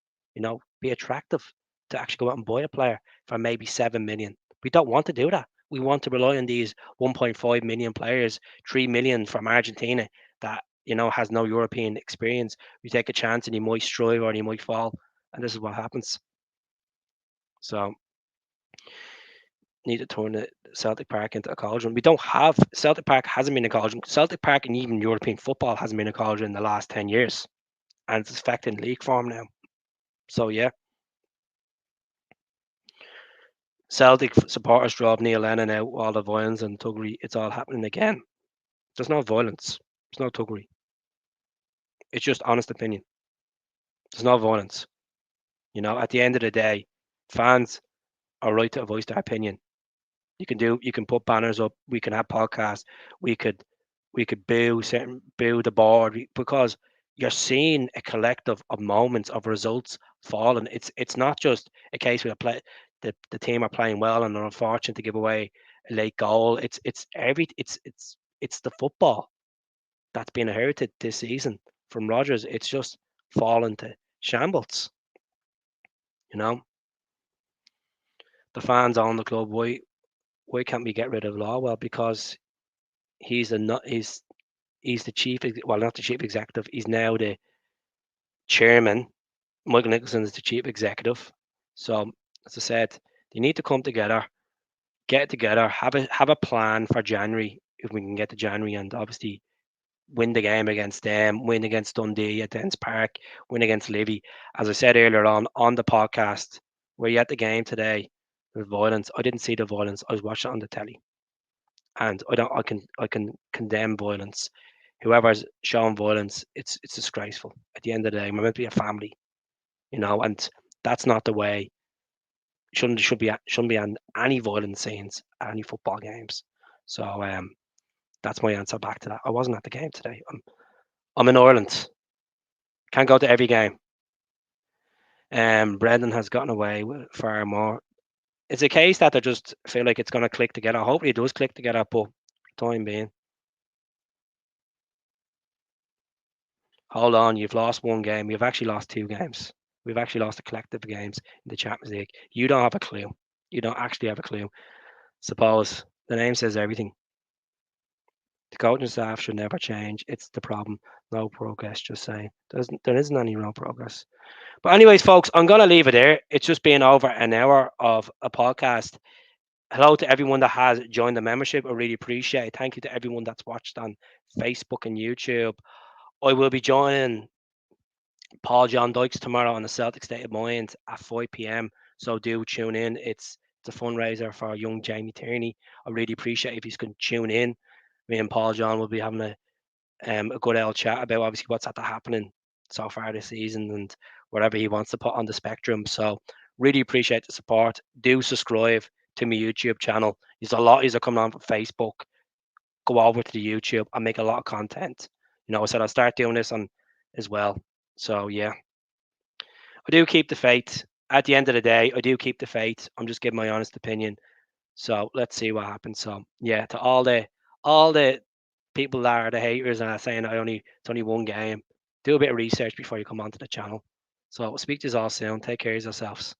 be attractive to actually go out and buy a player for maybe 7 million. We don't want to do that. We want to rely on these 1.5 million players, 3 million from Argentina that has no European experience. We take a chance and he might strive or he might fall, and this is what happens. So need to turn the Celtic Park into a cauldron. We don't have Celtic Park hasn't been a cauldron. Celtic Park and even European football hasn't been a cauldron in the last 10 years, and it's affecting league form now. So yeah, Celtic supporters drove Neil Lennon out, all the violence and thuggery. It's all happening again. There's no violence. There's no thuggery. It's just honest opinion. There's no violence. At the end of the day, fans are right to voice their opinion. You can put banners up, we can have podcasts, we could boo the board because you're seeing a collective of moments of results falling. It's not just a case where the team are playing well and they're unfortunate to give away a late goal. It's the football that's been inherited this season from Rodgers. It's just fallen to shambles. You know, the fans own the club. Why can't we get rid of Lawwell? Because he's the not he's the well, not the chief executive. He's now the chairman. Michael Nicholson is the chief executive. So as I said, they need to come together, get together, have a plan for January if we can get to January, and obviously win the game against them, win against Dundee at Dens Park, win against Livy. As I said earlier on the podcast, were you at the game today? There's violence. I didn't see the violence. I was watching it on the telly, and I can condemn violence. Whoever's showing violence, it's disgraceful. At the end of the day, we're meant to be a family, and that's not the way. Shouldn't be on any violent scenes at any football games. So that's my answer back to that. I wasn't at the game today. I'm in Ireland. Can't go to every game. Brendan has gotten away with far more. It's a case that they just feel like it's going to click together. Hopefully, it does click together, but for the time being, hold on. You've lost one game. You've actually lost 2 games. We've actually lost the collective games in the Champions League. You don't have a clue. You don't actually have a clue. Suppose the name says everything. The coaching staff should never change. It's the problem. No progress. Just saying. There isn't any real progress. But anyways, folks, I'm gonna leave it there. It's just been over an hour of a podcast. hello to everyone that has joined the membership. I really appreciate it. Thank you to everyone that's watched on Facebook and YouTube. I will be joining Paul John Dykes tomorrow on the Celtic State of Mind at 5 p.m. So do tune in. It's a fundraiser for young Jamie Tierney. I really appreciate if you can tune in. Me and Paul John will be having a good old chat about obviously what's had to happening so far this season and whatever he wants to put on the spectrum. So really appreciate the support. Do subscribe to my YouTube channel. There's a lot of coming on from Facebook. Go over to the YouTube. I make a lot of content. I said I'll start doing this on as well. So yeah, I do keep the faith. At the end of the day, I do keep the faith. I'm just giving my honest opinion. So let's see what happens. So yeah, to all the people that are the haters and are saying it's only one game, do a bit of research before you come onto the channel. So I'll speak to you all soon. Take care of yourselves.